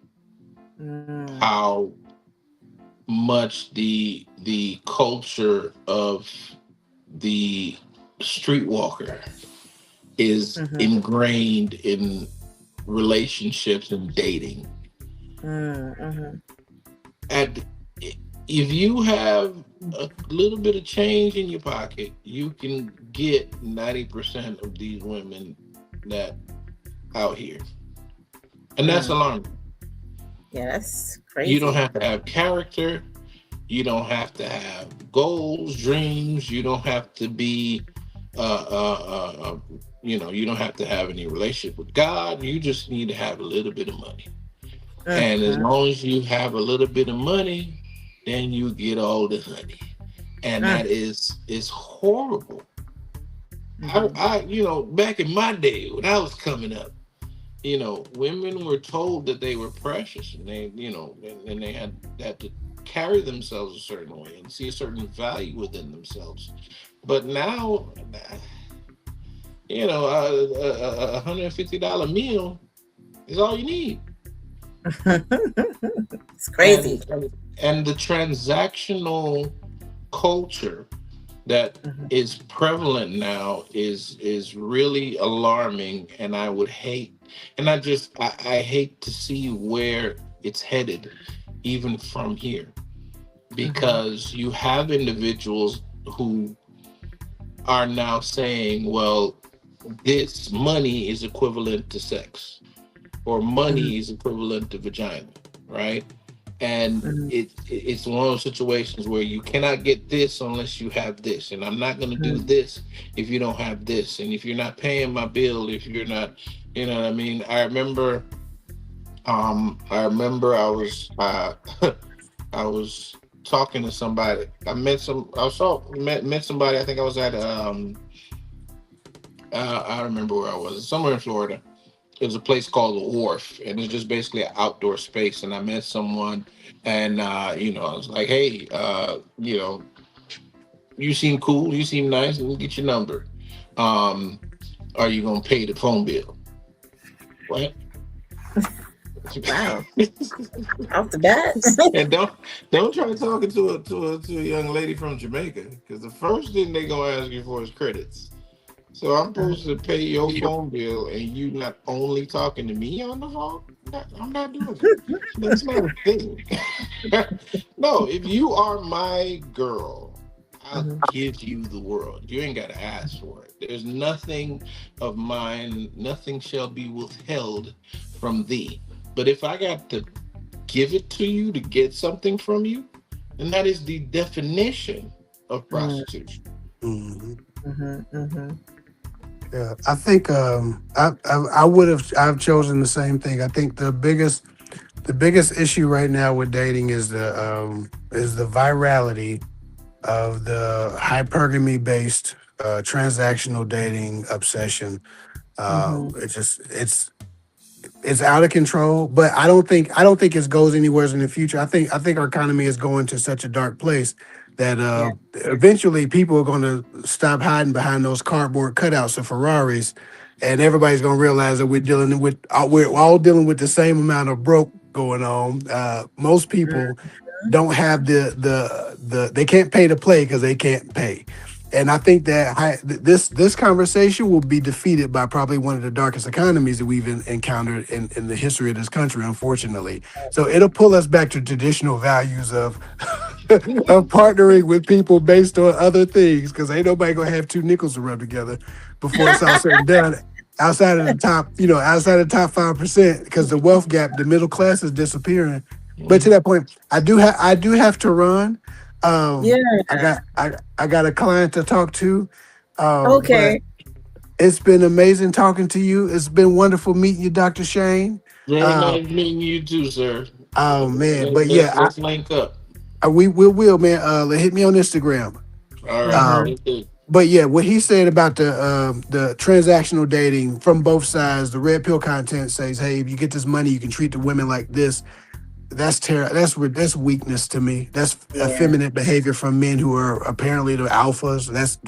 Mm. how much the culture of the streetwalker is Mhm. ingrained in relationships and dating. Mhm. And if you have a little bit of change in your pocket, you can get 90% of these women that out here. And that's Mm. alarming. Yeah, that's You don't crazy. have to have character. You don't have to have goals, dreams. You don't have to be, uh, uh, you don't have to have any relationship with God. You just need to have a little bit of money. And as Mhm. long as you have a little bit of money, then you get all the honey. And Mm. that is horrible. Mhm. Back in my day when I was coming up, women were told that they were precious, and and they had to carry themselves a certain way and see a certain value within themselves. But now, $150 meal is all you need. It's crazy. And the transactional culture that Mhm, is prevalent now is really alarming, and I would hate and I hate to see where it's headed even from here, mhm, because you have individuals who are now saying, well, this money is equivalent to sex, or mhm, money is equivalent to vagina, right? And mhm, it's one of those situations where you cannot get this unless you have this, and I'm not going to do mhm. this if you don't have this, and if you're not paying my bill, if you're not, you know what I mean. I was I was talking to somebody. Met somebody. I think I was at I remember where I was, somewhere in Florida. It was a place called the Wharf, and it's just basically an outdoor space. And I met someone, and I was like, "Hey, you seem cool. You seem nice. Let me get your number. Um, are you gonna pay the phone bill?" What? Wow. Off the bat. And don't try talking to a young lady from Jamaica, because the first thing they gonna ask you for is credits. So I'm supposed to pay your phone bill, and you not only talking to me on the phone? I'm not doing it. That's not a thing. No, if you are my girl, I'll Mhm, give you the world. You ain't got to ask for it. There's nothing of mine, nothing shall be withheld from thee. But if I got to give it to you to get something from you, then that is the definition of mhm, prostitution. Mhm. mhm, mhm, Yeah, I think I would have I've chosen the same thing. I think the biggest issue right now with dating is the virality of the hypergamy based transactional dating obsession. mhm. It's out of control, but I don't think it goes anywhere in the future. I think our economy is going to such a dark place that Yeah. eventually people are going to stop hiding behind those cardboard cutouts of Ferraris, and everybody's going to realize that we're all dealing with the same amount of broke going on. Most people don't have the they can't pay to play because they can't pay. And I think that this conversation will be defeated by probably one of the darkest economies that we've encountered in the history of this country, unfortunately. So it'll pull us back to traditional values of of partnering with people based on other things, because ain't nobody gonna have two nickels to rub together before it's all said and done. Outside of the top 5%, because the wealth gap, the middle class is disappearing. But to Mhm. that point, I do have to run. Yeah. I got a client to talk to. But Okay. it's been amazing talking to you. It's been wonderful meeting you, Dr. Shane. Very Uh, nice meeting you too, sir. oh man, but Let's yeah, let's link up. we will, man. Hit me on Instagram. All right. Mhm. Um, but yeah, what he said about the transactional dating from both sides, the red pill content says, hey, if you get this money, you can treat the women like this. That's terror. That's weakness to me. That's Yeah. effeminate behavior from men who are apparently the alphas. That's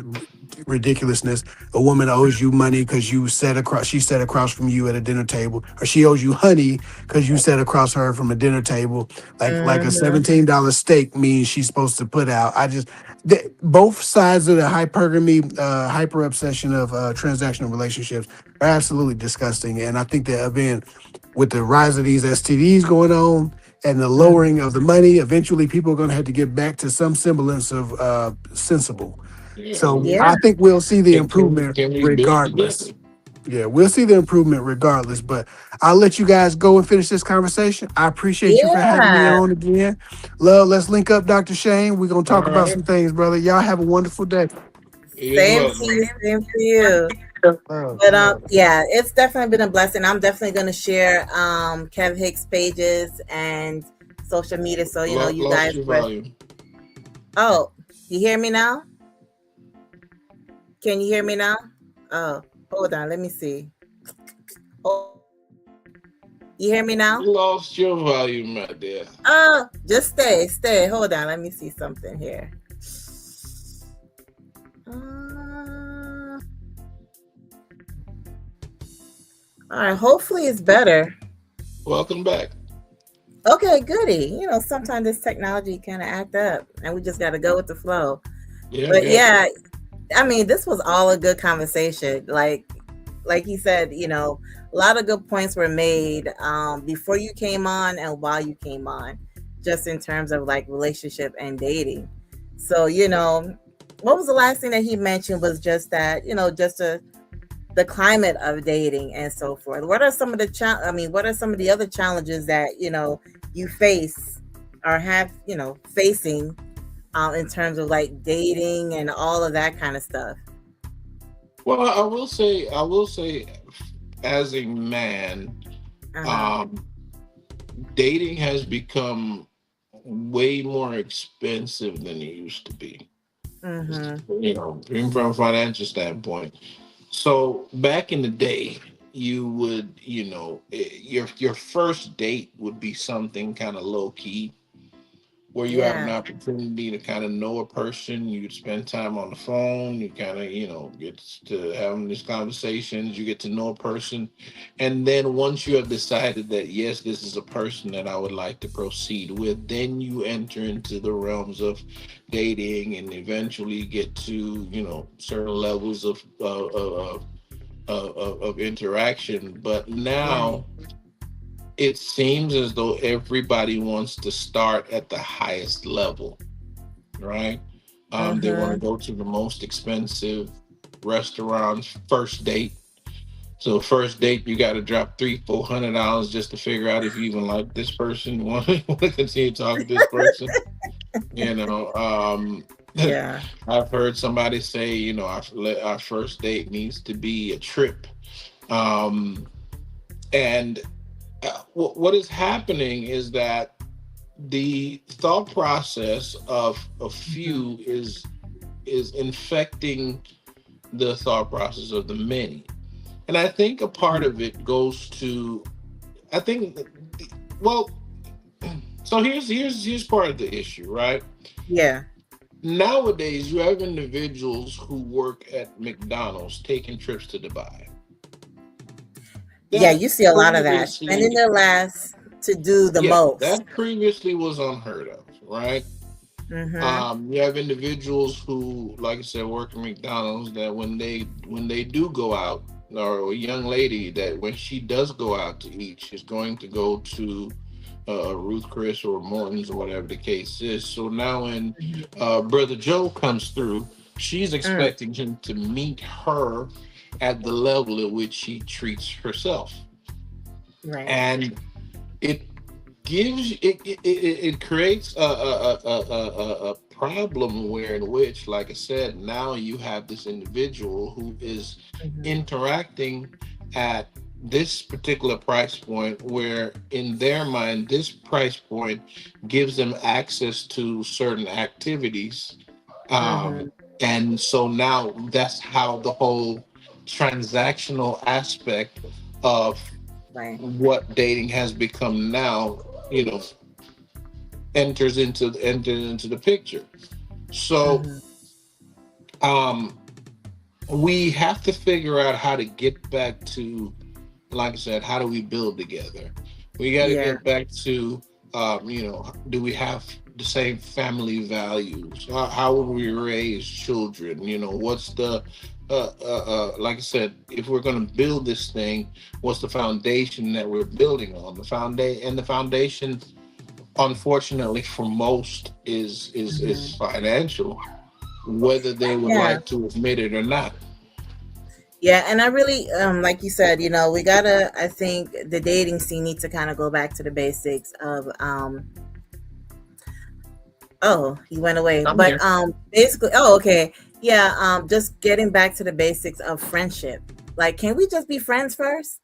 ridiculousness. A woman owes you money because she sat across from you at a dinner table, or she owes you honey because you sat across her from a dinner table. Like a Mhm, $17 steak means she's supposed to put out. Both sides of the hypergamy, hyper obsession of transactional relationships are absolutely disgusting. And I think that again, with the rise of these STDs going on and the mhm. lowering of the money, eventually people are going to have to get back to some semblance of sensible. Yeah. So Yeah. I think we'll see the improvement Can we build regardless. together? Yeah, we'll see the improvement regardless. But I'll let you guys go and finish this conversation. I appreciate you for having me Yeah. on again. Love, let's link up, Dr. Shane. We're going to All talk about right. some things, brother. Y'all have a wonderful day. You as Same well, to man. you. Same to you. Love, But love. yeah, it's definitely been a blessing. I'm definitely gonna share Kev Hicks pages and social media, so you Lost guys your were. volume. Oh, you hear me now? Can you hear me now? Oh, hold on. Let me see. Oh, you hear me now? You lost your volume, my dear. Oh, just stay. Hold on. Let me see something here. Uh, All right, hopefully it's better. Welcome back. Okay, goody. Sometimes this technology kind of act up, and we just got to go with the flow. Yep, But yep. yeah, I mean, this was all a good conversation. Like you said, a lot of good points were made before you came on and while you came on, just in terms of like relationship and dating. So, what was the last thing that he mentioned was just that, just the climate of dating and so forth. What are some of the what are some of the other challenges that, you face or have, facing in terms of like dating and all of that kind of stuff? Well, I will say, as a man, Uh-huh. um, dating has become way more expensive than it used to be. Mhm. Even from a financial standpoint. So back in the day, you would, your first date would be something kind of low key, where you have an Yeah. opportunity to kind of know a person. You'd spend time on the phone. You kind of, get to having these conversations. You get to know a person. And then once you have decided that, yes, this is a person that I would like to proceed with, then you enter into the realms of dating and eventually get to, certain levels of interaction. But Right. now it seems as though everybody wants to start at the highest level, right? They want to Mhm. go to the most expensive restaurants first date. So first date, you got to drop $300-400 just to figure out if you even like this person, want to continue talking to this person. You know, Yeah. I've heard somebody say, our first date needs to be a trip. Um, and what is happening is that the thought process of a Mhm. few is infecting the thought process of the many, and I think a part Mhm. of it goes to, I think, well, so here's part of the issue, right? Yeah. Nowadays, you have individuals who work at McDonald's taking trips to Dubai. Yeah, That you see a lot of that. Spending previously, their last to do the yeah, most. that previously was unheard of, right? Mhm. You have individuals who, like I said, work at McDonald's, that when they do go out, or a young lady that when she does go out to eat, she's going to go to Ruth Chris or Morton's or whatever the case is. So now when Mhm. Brother Joe comes through, she's Mm. expecting him to meet her at the level at which she treats herself, Right. and it it creates a problem where in which, like I said, now you have this individual who is Mhm. interacting at this particular price point, where in their mind this price point gives them access to certain activities, Mhm. um, and so now that's how the whole transactional aspect of Right. what dating has become now, you know, enters into the picture. So Mhm. um we have to figure out how to get back to, like I said, how do we build together? We got to Yeah. get back to, do we have the same family values? How would we raise children? What's the, like I said, if we're going to build this thing, what's the foundation that we're building on? The foundation, unfortunately, for most is Mhm. financial, whether they would Yeah. like to admit it or not. Yeah, and I really like you said, we gotta I think the dating scene needs to kind of go back to the basics of oh, he went away. I'm But here. basically, oh, okay. Yeah, just getting back to the basics of friendship. Like, can we just be friends first?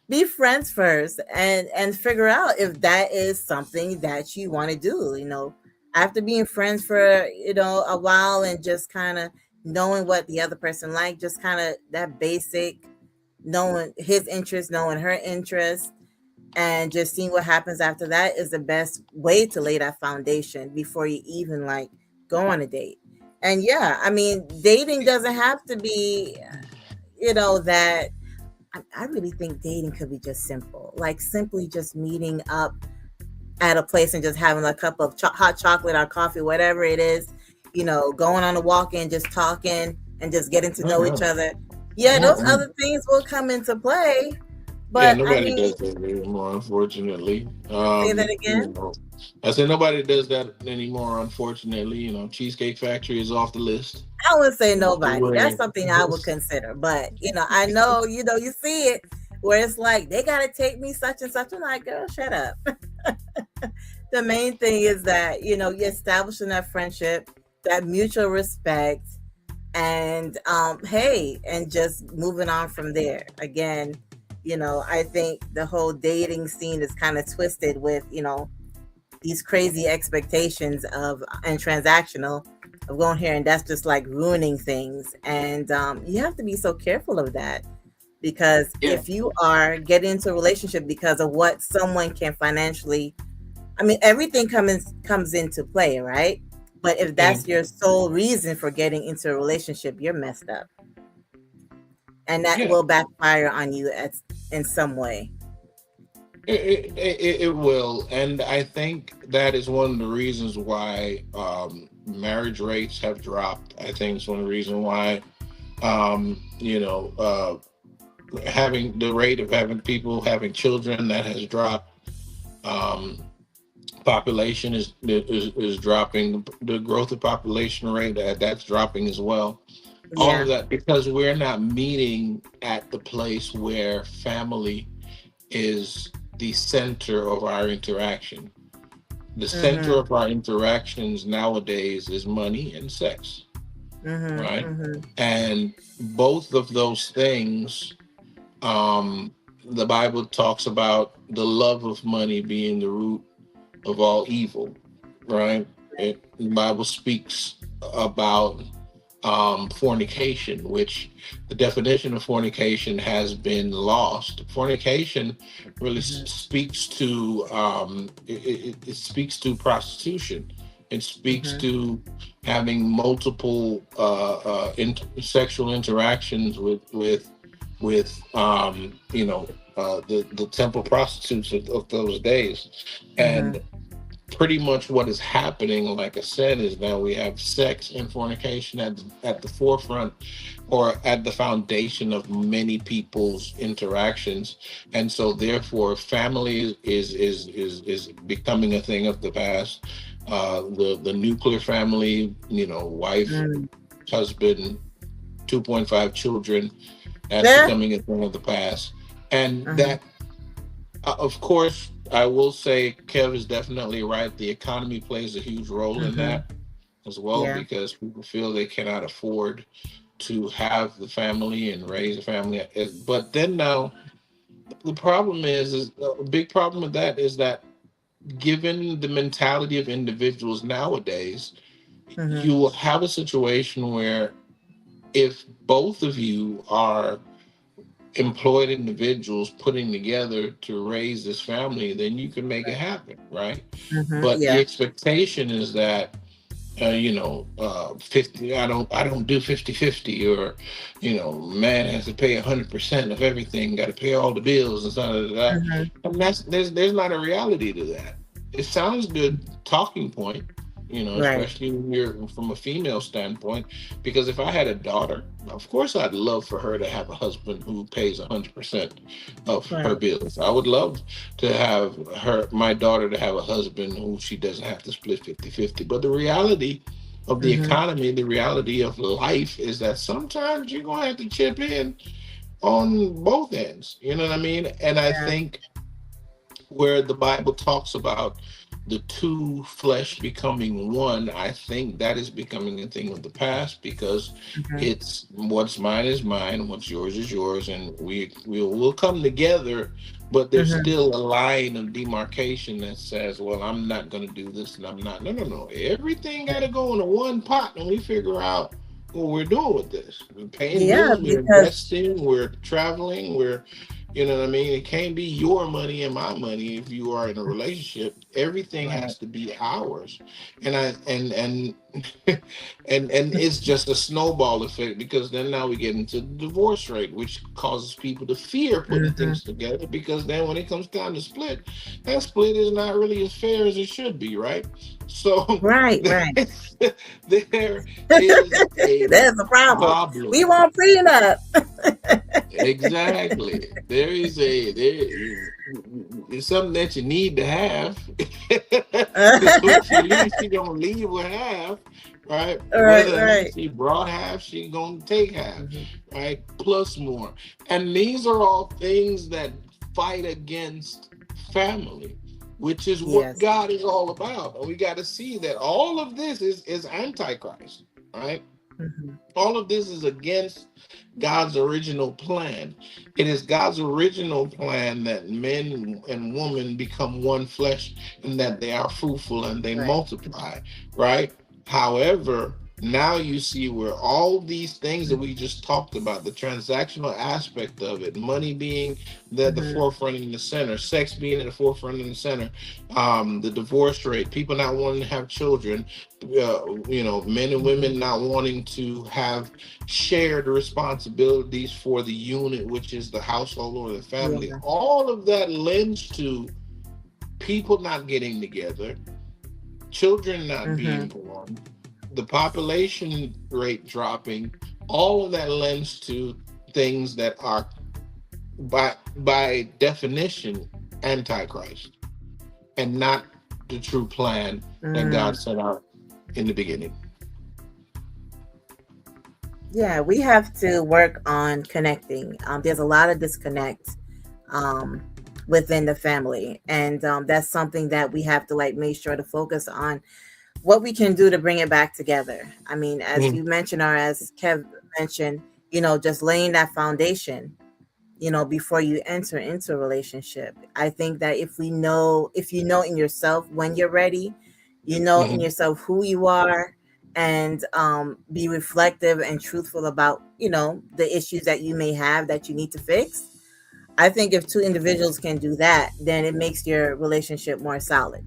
Be friends first and figure out if that is something that you want to do, After being friends for, a while and just kind of knowing what the other person like, just kind of that basic knowing his interest, knowing her interest, and just seeing what happens after that is the best way to lay that foundation before you even like go on a date. And yeah, I mean, dating doesn't have to be, that. I really think dating could be just simple, like simply just meeting up at a place and just having a cup of hot chocolate or coffee, whatever it is, going on a walk and just talking and just getting to Oh know each no. other. Yeah, those Mm-mm. other things will come into play, Yeah, but I nobody mean, does that anymore, unfortunately. say that again. I said nobody does that anymore, unfortunately. Cheesecake Factory is off the list. I would say Off the nobody. That's way. something I would consider. But I know, you see it where it's like they gotta take me such and such. I'm like, girl, shut up. The main thing is that, you're establishing that friendship, that mutual respect, and hey, and just moving on from there. Again, I think the whole dating scene is kind of twisted with, these crazy expectations of and transactional of going here, and that's just like ruining things. And you have to be so careful of that, because Yeah. if you are getting into a relationship because of what someone can financially, I mean, everything comes into play, right? But if that's Mhm. your sole reason for getting into a relationship, you're messed up, and that Yeah. will backfire on you in some way. It will, and I think that is one of the reasons why marriage rates have dropped. I think it's one of the reasons why having the rate of having people having children that has dropped. Um, Population is dropping. The growth of population rate that's dropping as well. All Yeah. of that because we're not meeting at the place where family is the center of our interaction. The center Mhm. of our interactions nowadays is money and sex, Mhm. right? Mhm. And both of those things, um, the Bible talks about the love of money being the root of all evil, right? The Bible speaks about fornication, which the definition of fornication has been lost. Fornication really Mhm. speaks to it speaks to prostitution. It speaks Mhm. to having multiple sexual interactions with the temple prostitutes of those days, Mhm. and pretty much what is happening, like I said, is that we have sex and fornication at the forefront or at the foundation of many people's interactions, and so therefore, family is becoming a thing of the past. The nuclear family, wife, Mhm. husband, 2.5 children, that's Yeah. becoming a thing of the past, and Mhm. that of course, I will say Kev is definitely right. The economy plays a huge role in Mhm. that as well Yeah. because people feel they cannot afford to have the family and raise a family. But then now the problem is a big problem with that is that given the mentality of individuals nowadays, Mhm. you will have a situation where if both of you are employed individuals putting together to raise this family, then you can make it happen, right? Mhm. But the Yeah. expectation is that 50, I don't do 50-50, or man has to pay 100% of everything, got to pay all the bills and stuff like that. Mhm. And there's not a reality to that. It sounds good talking point, Right. especially when you're from a female standpoint, because if I had a daughter, of course I'd love for her to have a husband who pays 100% of her Right. bills. I would love to have my daughter to have a husband who she doesn't have to split 50-50. But the reality of the Mhm. economy, the reality of life is that sometimes you're going to have to chip in on both ends. You know what I mean? And I Yeah. think where the Bible talks about the two flesh becoming one, I think that is becoming a thing of the past because Mhm. it's what's mine is mine, what's yours is yours, and we'll come together, but there's Mhm. still a line of demarcation that says, well, I'm not going to do this, and I'm not. No, no, no. Everything got to go into one pot, and we figure out what we're doing with this. We're paying Yeah, bills, we're because investing, we're traveling, we're You know what I mean? It can't be your money and my money if you are in a relationship. Everything Right. has to be ours. And I and and it's just a snowball effect, because then now we get into the divorce rate, which causes people to fear putting Hmm. things together, because then when it comes time to split, that split is not really as fair as it should be, right? So Right, right. there is a That's a problem. We problem. want prenup. Exactly. There is it's something that you need to have. Because when she leaves, she gonna leave with half, right? Right, Whether or not right. she brought half, she gonna take half, Hmm. right? Plus more. And these are all things that fight against family, which is what Yes. God is all about. And we got to see that all of this is antichrist, right? Hmm. All of this is against God's original plan. It is God's original plan that men and women become one flesh, and that they are fruitful and they Right. multiply, right? However, now you see where all these things that we just talked about, the transactional aspect of it, money being the Hmm. forefront in the center, sex being at the forefront in the center, the divorce rate, people not wanting to have children, men and Hmm. women not wanting to have shared responsibilities for the unit, which is the household or the family. Yeah. All of that lends to people not getting together, children not being Hmm. born, the population rate dropping. All of that lends to things that are by definition antichrist, and not the true plan that God Mm. set out in the beginning. Yeah, we have to work on connecting. There's a lot of disconnect um, within the family, and that's something that we have to like make sure to focus on what we can do to bring it back together. I mean, as Mm, you mentioned, or as Kev mentioned, just laying that foundation, before you enter into a relationship. I think that if you know in yourself when you're ready, you know in mhm. yourself who you are, and be reflective and truthful about, the issues that you may have that you need to fix. I think if two individuals can do that, then it makes your relationship more solid,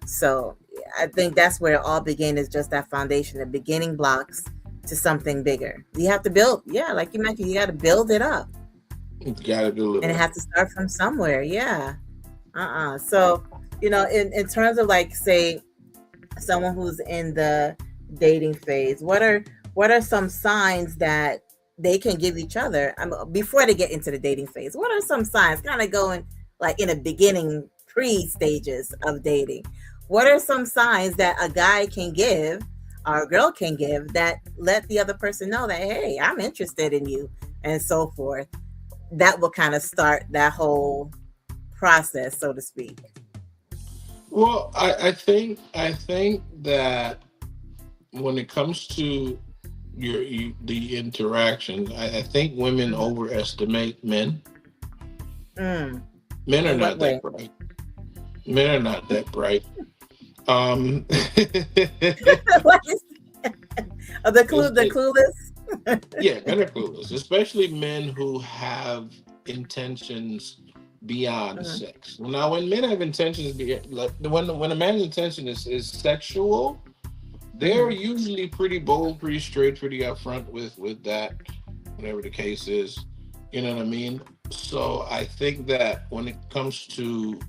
So I think that's where it all began, is just that foundation, the beginning blocks to something bigger. You have to build, yeah, like you mentioned, you got to build it up, Gotta and it deliver. has to start from somewhere. Yeah. So, in terms of like, say, someone who's in the dating phase, what are some signs that they can give each other, before they get into the dating phase? What are some signs, kind of going like in the beginning, pre stages of dating? What are some signs that a guy can give, or a girl can give, that let the other person know that, hey, I'm interested in you, and so forth? That will kind of start that whole process, so to speak. Well, I think that when it comes to the interaction, I think women Mhm. overestimate men. Mm. Men are In what not that way? bright. Men are not that bright. Um, What is the clue? it's, The clueless. yeah, men are clueless, especially men who have intentions beyond Mhm. sex. Now, when men have intentions, like when a man's intention is sexual, they're Mhm. usually pretty bold, pretty straight, pretty upfront with that, whatever the case is. You know what I mean? So I think that when it comes to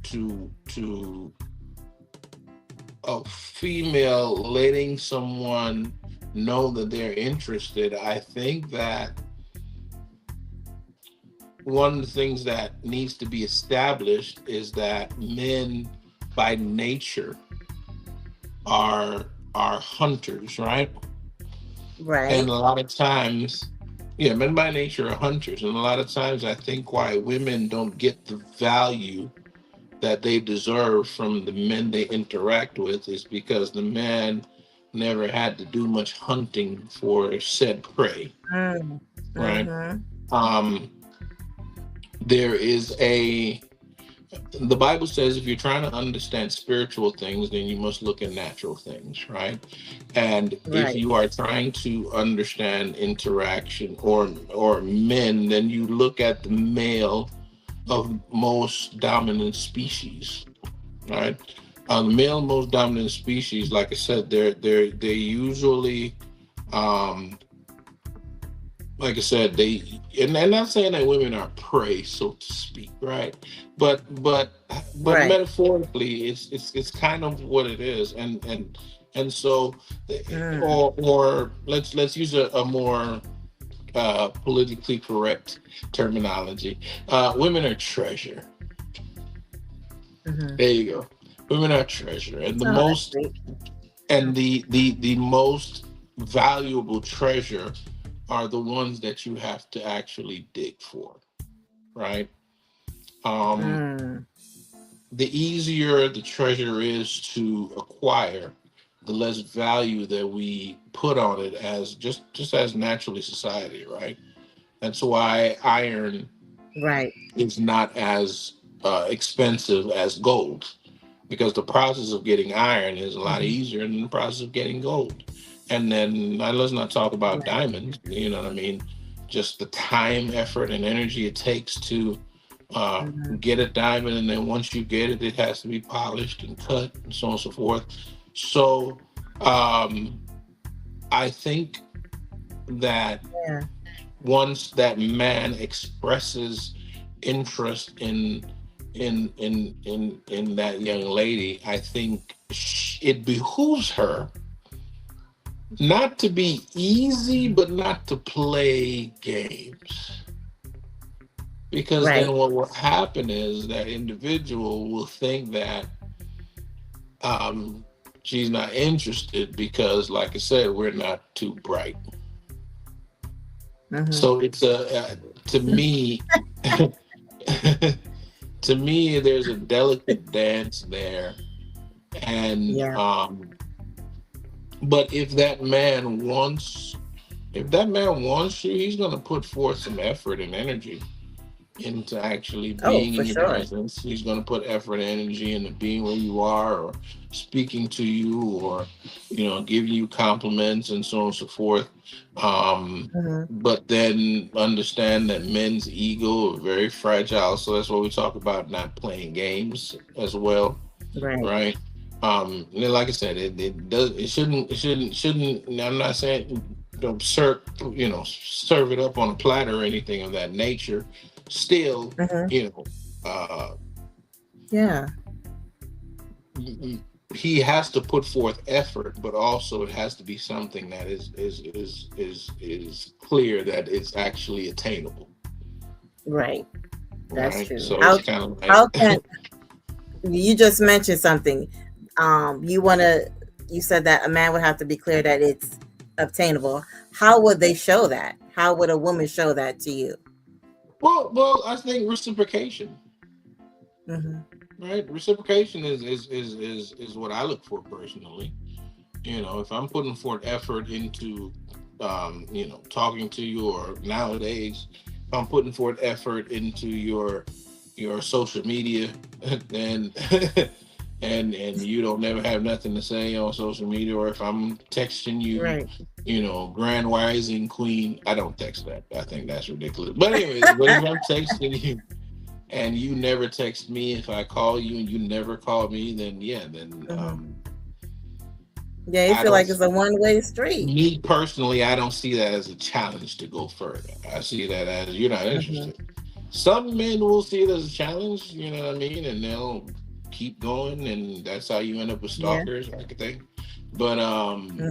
a female letting someone know that they're interested, I think that one of the things that needs to be established is that men by nature are hunters, right? And Right. a lot of times, yeah, men by nature are hunters. And a lot of times I think why women don't get the value that they deserve from the men they interact with is because the man never had to do much hunting for said prey, Mm. right? Mhm. Um, there is a The Bible says if you're trying to understand spiritual things, then you must look at natural things, right? And if Right. you are trying to understand interaction or men, then you look at the male of most dominant species, right? The male most dominant species, like I said, they usually um, like I said, and not saying that women are prey, so to speak, right? But but but Right. metaphorically, it's kind of what it is, and so, Mm. or let's use a more politically correct terminology. Women are treasure. Hmm. There you go. Women are treasure, and the Oh, that's most sweet. and the most valuable treasure are the ones that you have to actually dig for, right? Um, Mm. the easier the treasure is to acquire, the less value that we put on it as just as naturally society, right? That's why iron Right. is not as expensive as gold, because the process of getting iron is a lot Hmm. easier than the process of getting gold. And then let's not talk about Right. diamonds. You know what I mean? Just the time, effort, and energy it takes to uh, Hmm. get a diamond, and then once you get it, it has to be polished and cut, and so on and so forth. So um, I think that Yeah. once that man expresses interest in that young lady, I think it behooves her not to be easy, Hmm. but not to play games. Because then Right. what will happen is that individual will think that um, she's not interested because, like I said, we're not too bright. Hmm. So it's to me, to me, there's a delicate dance there, and Yeah. but if that man wants you, he's going to put forth some effort and energy into actually Oh, being for in your sure. presence. He's going to put effort and energy into being where you are, or speaking to you, or giving you compliments and so on and so forth. Um, Hmm. but then understand that men's ego are very fragile, so that's why we talk about not playing games as well, Right. right? And then, like I said, it shouldn't. I'm not saying serve it up on a platter or anything of that nature. Still, Hmm. you know, uh, Yeah. he has to put forth effort, but also it has to be something that is clear that it's actually attainable, Right. That's right? true. So it's kind of like, How can you just mentioned something? You want to. You said that a man would have to be clear that it's obtainable. How would they show that? How would a woman show that to you? well, I think reciprocation. Hmm. Right, reciprocation is what I look for personally. If I'm putting forth effort into, talking to you, or nowadays, if I'm putting forth effort into your social media, and and you don't never have nothing to say on social media, or if I'm texting you, Right. Grand Rising Queen, I don't text that. I think that's ridiculous. But anyways, but if I'm texting you and you never text me, if I call you and you never call me, then yeah, then Hmm. Yeah, you I feel don't. like it's a one-way street. Me personally, I don't see that as a challenge to go further. I see that as you're not Hmm. interested. Some men will see it as a challenge, you know what I mean, and they'll keep going, and that's how you end up with Yeah. stalkers, I could think. But Hmm.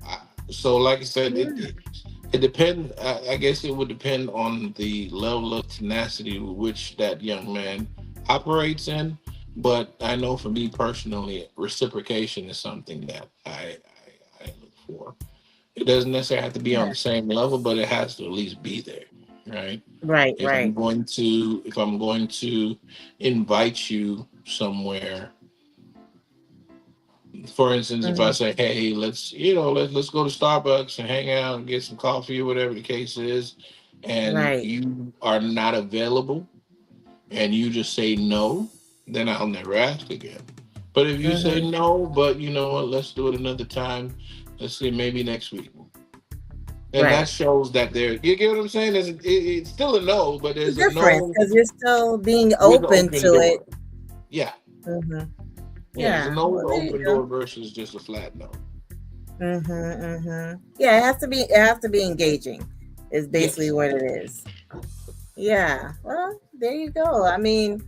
I, so like I said, it Yeah. it, it depends. I guess it would depend on the level of tenacity with which that young man operates in. But I know for me personally, reciprocation is something that I look for. It doesn't necessarily have to be on Yeah. the same level, but it has to at least be there, right? Right. If I'm Right. going to if I'm going to invite you somewhere, for instance, if I Hmm. say, "Hey, let's go to Starbucks and hang out and get some coffee or whatever the case is," and Right. you are not available, and you just say no, then I'll never ask again. But if you say Mm-hmm. no, but you know what, let's do it another time. Let's see, maybe next week. And that Right. shows that there. You get what I'm saying? It's still a no, but It's there's a different no because you're still being with an open to open it. door. Yeah, Mm-hmm. yeah. There's a Yeah. no with Well, an there you open go. door versus just a flat no. Mm-hmm. Mm-hmm. Yeah, it has to be. It has to be engaging. Is basically Yes. what it is. Yeah. Well, there you go. I mean,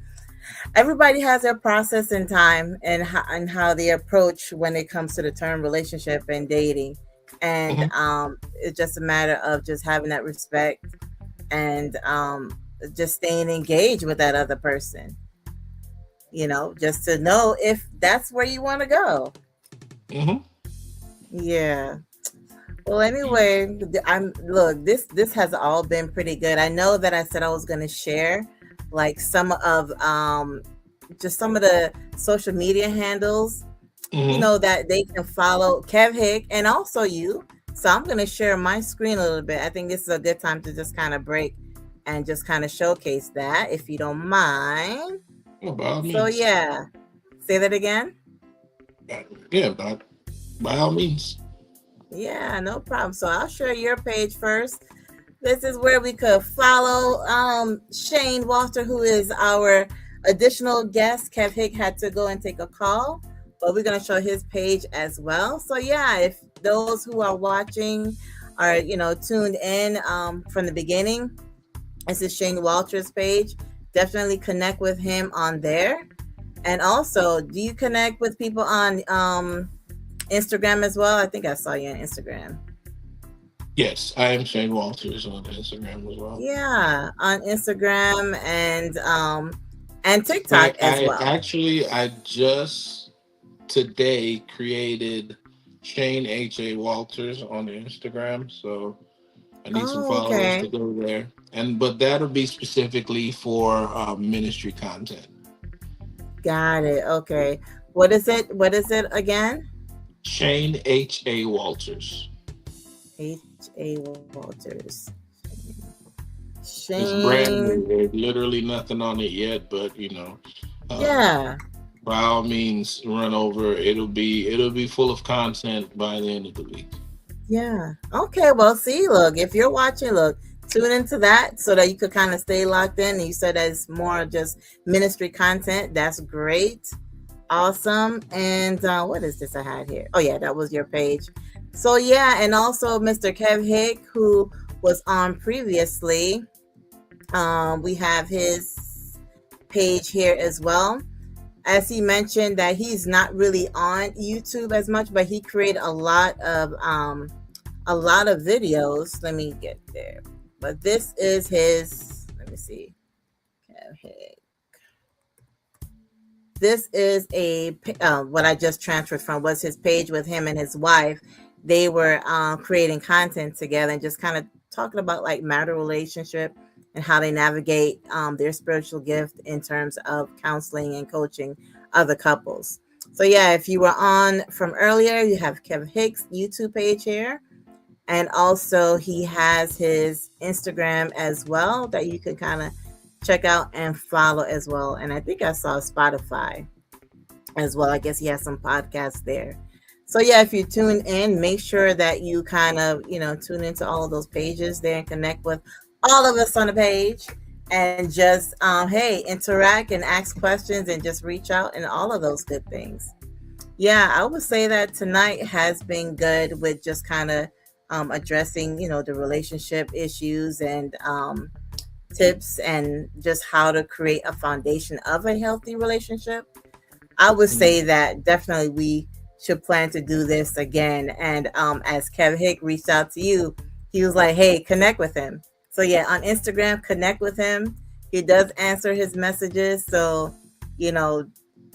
everybody has their process and time and how they approach when it comes to the term relationship and dating, and Hmm. it's just a matter of just having that respect and just staying engaged with that other person. Just to know if that's where you want to go. Hmm. Yeah. Well, anyway, I'm look. This has all been pretty good. I know that I said I was going to share like some of just some of the social media handles, Hmm. that they can follow Kev Hick and also you. So I'm going to share my screen a little bit. I think this is a good time to just kind of break and just kind of showcase that, if you don't mind. Well, by all So means. yeah, say that again. Yeah, by all means. Yeah, no problem. So I'll share your page first. This is where we could follow Shane Walter, who is our additional guest. Kev Hick had to go and take a call, but we're going to show his page as well. So yeah, if those who are watching are tuned in from the beginning, this is Shane Walter's page. Definitely connect with him on there. And also, do you connect with people on Instagram as well? I think I saw you on Instagram. Yes, I am Shane Walters on Instagram as well. Yeah, on Instagram and I, TikTok as I well. actually I just today created Shane H.A. Walters on Instagram. So I need some Oh, followers to okay. go there. But that'll be specifically for ministry content. Got it. Okay. What is it? What is it again? Shane H.A. Walters. H.A. Walters. It's brand Shane. new. There's literally nothing on it yet, but um, Yeah. by all means, run over. It'll be full of content by the end of the week. Yeah. Okay. Well, see, look, if you're watching, look, tune into that so that you could kind of stay locked in. And you said that it's more just ministry content. That's great. Awesome. And what is this I had here? Oh, yeah, that was your page. So, yeah. And also Mr. Kev Hick, who was on previously. We have his page here as well. As he mentioned that he's not really on YouTube as much, but he created a lot of videos. Let me get there. But this is his. Let me see. Okay. This is what I just transferred from was his page with him and his wife. They were creating content together and just kind of talking about like marital relationship and how they navigate their spiritual gift in terms of counseling and coaching other couples. So yeah, if you were on from earlier, you have Kevin Hicks YouTube page here. And also he has his Instagram as well that you can kind of check out and follow as well. And I think I saw Spotify as well. I guess he has some podcasts there. So yeah, if you tune in, make sure that you kind of, tune into all of those pages there and connect with all of us on the page and just hey, interact and ask questions and just reach out and all of those good things. Yeah, I would say that tonight has been good with just kind of addressing, the relationship issues and tips and just how to create a foundation of a healthy relationship. I would say that definitely we should plan to do this again. And as Kev Hick reached out to you, he was like, hey, connect with him. So yeah, on Instagram, connect with him. He does answer his messages. So, you know,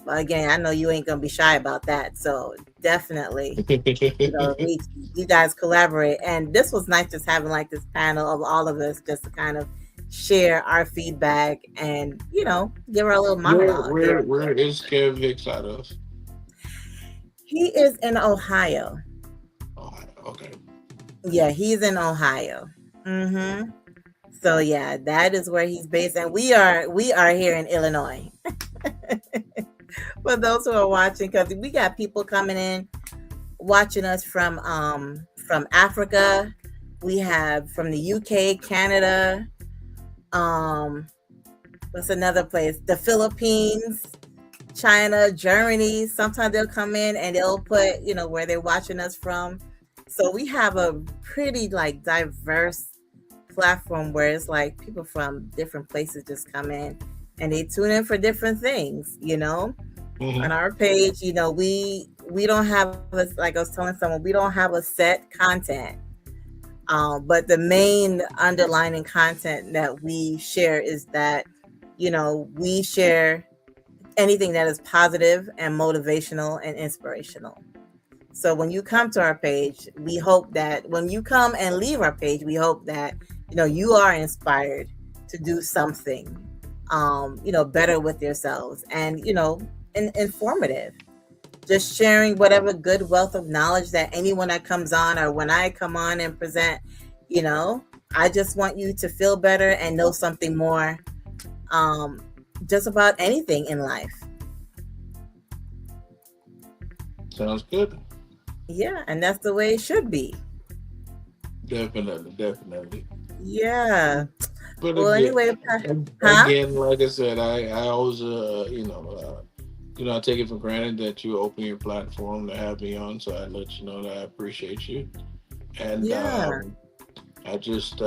again, I know you ain't gonna be shy about that. So definitely, we you guys collaborate. And this was nice just having like this panel of all of us just to kind of share our feedback and give our little where monologue here. where where is Kev Hicks out of? He is in Ohio. Ohio. Okay. Yeah, he's in Ohio. Mm-hmm. So yeah, that is where he's based, and we are here in Illinois. For those who are watching, because we got people coming in watching us from Africa. We have from the UK, Canada. Um, what's another place? The Philippines, China, Germany. Sometimes they'll come in and they'll put, where they're watching us from. So we have a pretty like diverse platform where it's like people from different places just come in and they tune in for different things. On Hmm. our page, we don't have a, like I was telling someone, we don't have a set content. But the main underlining content that we share is that, we share anything that is positive and motivational and inspirational. So when you come to our page, we hope that when you come and leave our page, we hope that, you are inspired to do something, better with yourselves and, informative. Just sharing whatever good wealth of knowledge that anyone that comes on or when I come on and present, you know, I just want you to feel better and know something more, um, just about anything in life. Sounds good. Yeah, and that's the way it should be. Definitely, definitely. Yeah. But Well, again, anyway, huh? again, like I said, I always, I take it for granted that you open your platform to have me on. So I let you know that I appreciate you. And Yeah. I just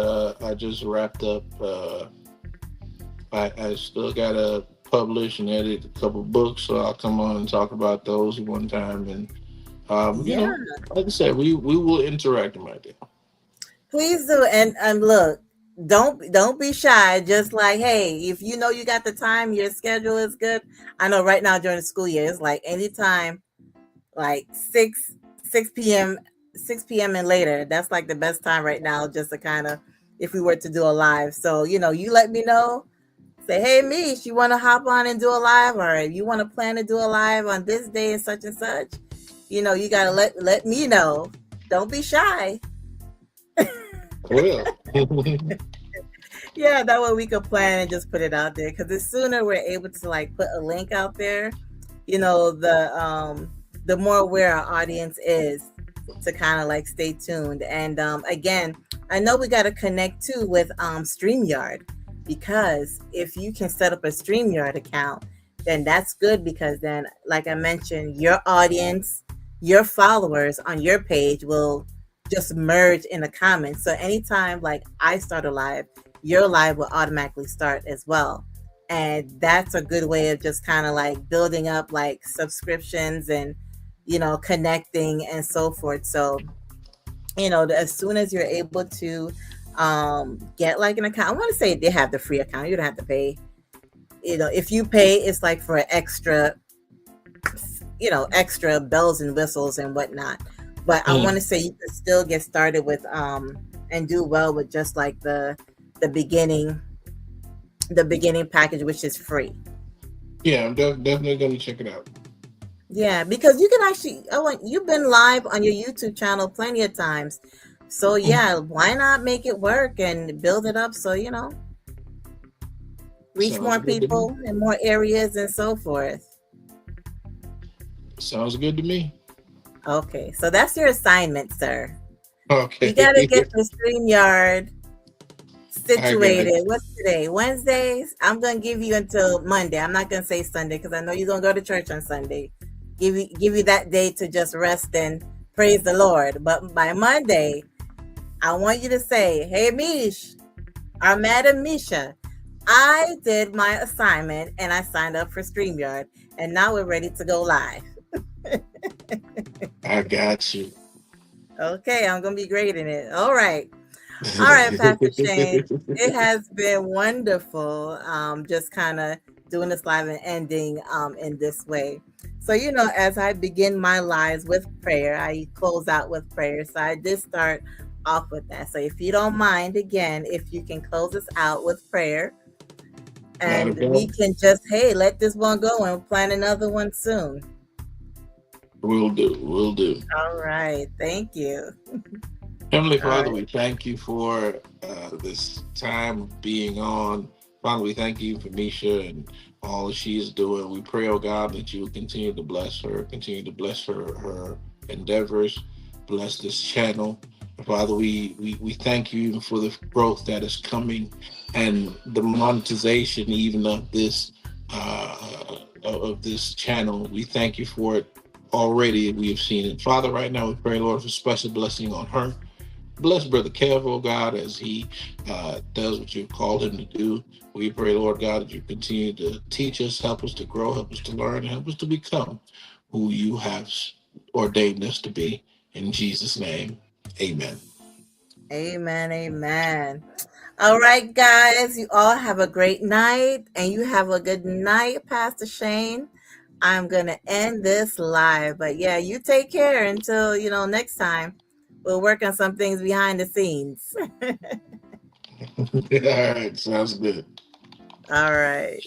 wrapped up. I still gotta publish and edit a couple books, so I'll come on and talk about those one time. And Yeah. like I said, we will interact, my dear. Please do. And look, don't be shy. Just like, hey, if you know you got the time, your schedule is good. I know right now during the school year, it's like anytime like 6 p.m. 6 p.m. and later. That's like the best time right now, just to kind of if we were to do a live. So, you let me know. Say, hey Mish, you wanna hop on and do a live, or if you wanna plan to do a live on this day and such and such, you gotta let me know. Don't be shy. Well, Yeah, that way we could plan and just put it out there. Because the sooner we're able to like put a link out there, the more aware our audience is to kind of like stay tuned. And again, I know we got to connect too with StreamYard, because if you can set up a StreamYard account, then that's good, because then, like I mentioned, your audience, your followers on your page will just merge in the comments. So anytime like I start a live, your live will automatically start as well. And that's a good way of just kind of like building up like subscriptions and, connecting and so forth. So, as soon as you're able to get like an account, I want to say they have the free account. You don't have to pay. If you pay, it's like for extra, extra bells and whistles and whatnot. But I want to say you can still get started with and do well with just like the beginning the beginning package, which is free. yeah, I'm definitely gonna check it out. Yeah, because you can actually, you've been live on your YouTube channel plenty of times. So Mhm. yeah, why not make it work and build it up so, reach Sounds more good to me. people in more areas and so forth. Sounds good to me. Okay, so that's your assignment, sir. You Okay, got to get your StreamYard I got situated. you. What's today? Wednesdays? I'm going to give you until Monday. I'm not going to say Sunday because I know you're going to go to church on Sunday. Give you that day to just rest and praise the Lord. But by Monday, I want you to say, "Hey Mish, or Madam Misha, I did my assignment and I signed up for StreamYard and now we're ready to go live." I got you. Okay, I'm gonna be great in it. All right. All right, Pastor Shane. It has been wonderful, just kind of doing this live and ending in this way. So, as I begin my lives with prayer, I close out with prayer. So I did start off with that. So if you don't mind, again, if you can close us out with prayer, Not a and we problem. can just, hey, let this one go and plan another one soon. We'll do. We'll do. All right. Thank you. Heavenly All Father, right. we thank you for this time of being on. Father, we thank you for Misha and all that she is doing. We pray, oh God, that you will continue to bless her, continue to bless her endeavors, bless this channel. Father, we thank you even for the growth that is coming and the monetization even of this channel. We thank you for it already. We have seen it. Father, right now we pray, Lord, for special blessing on her. Bless Brother Kev, oh God, as he does what you've called him to do. We pray, Lord God, that you continue to teach us, help us to grow, help us to learn, help us to become who you have ordained us to be. In Jesus' name, amen. Amen. Amen. All right, guys, you all have a great night and you have a good night, Pastor Shane. I'm going to end this live. But yeah, you take care until, next time. We'll work on some things behind the scenes. All right, sounds good. All right.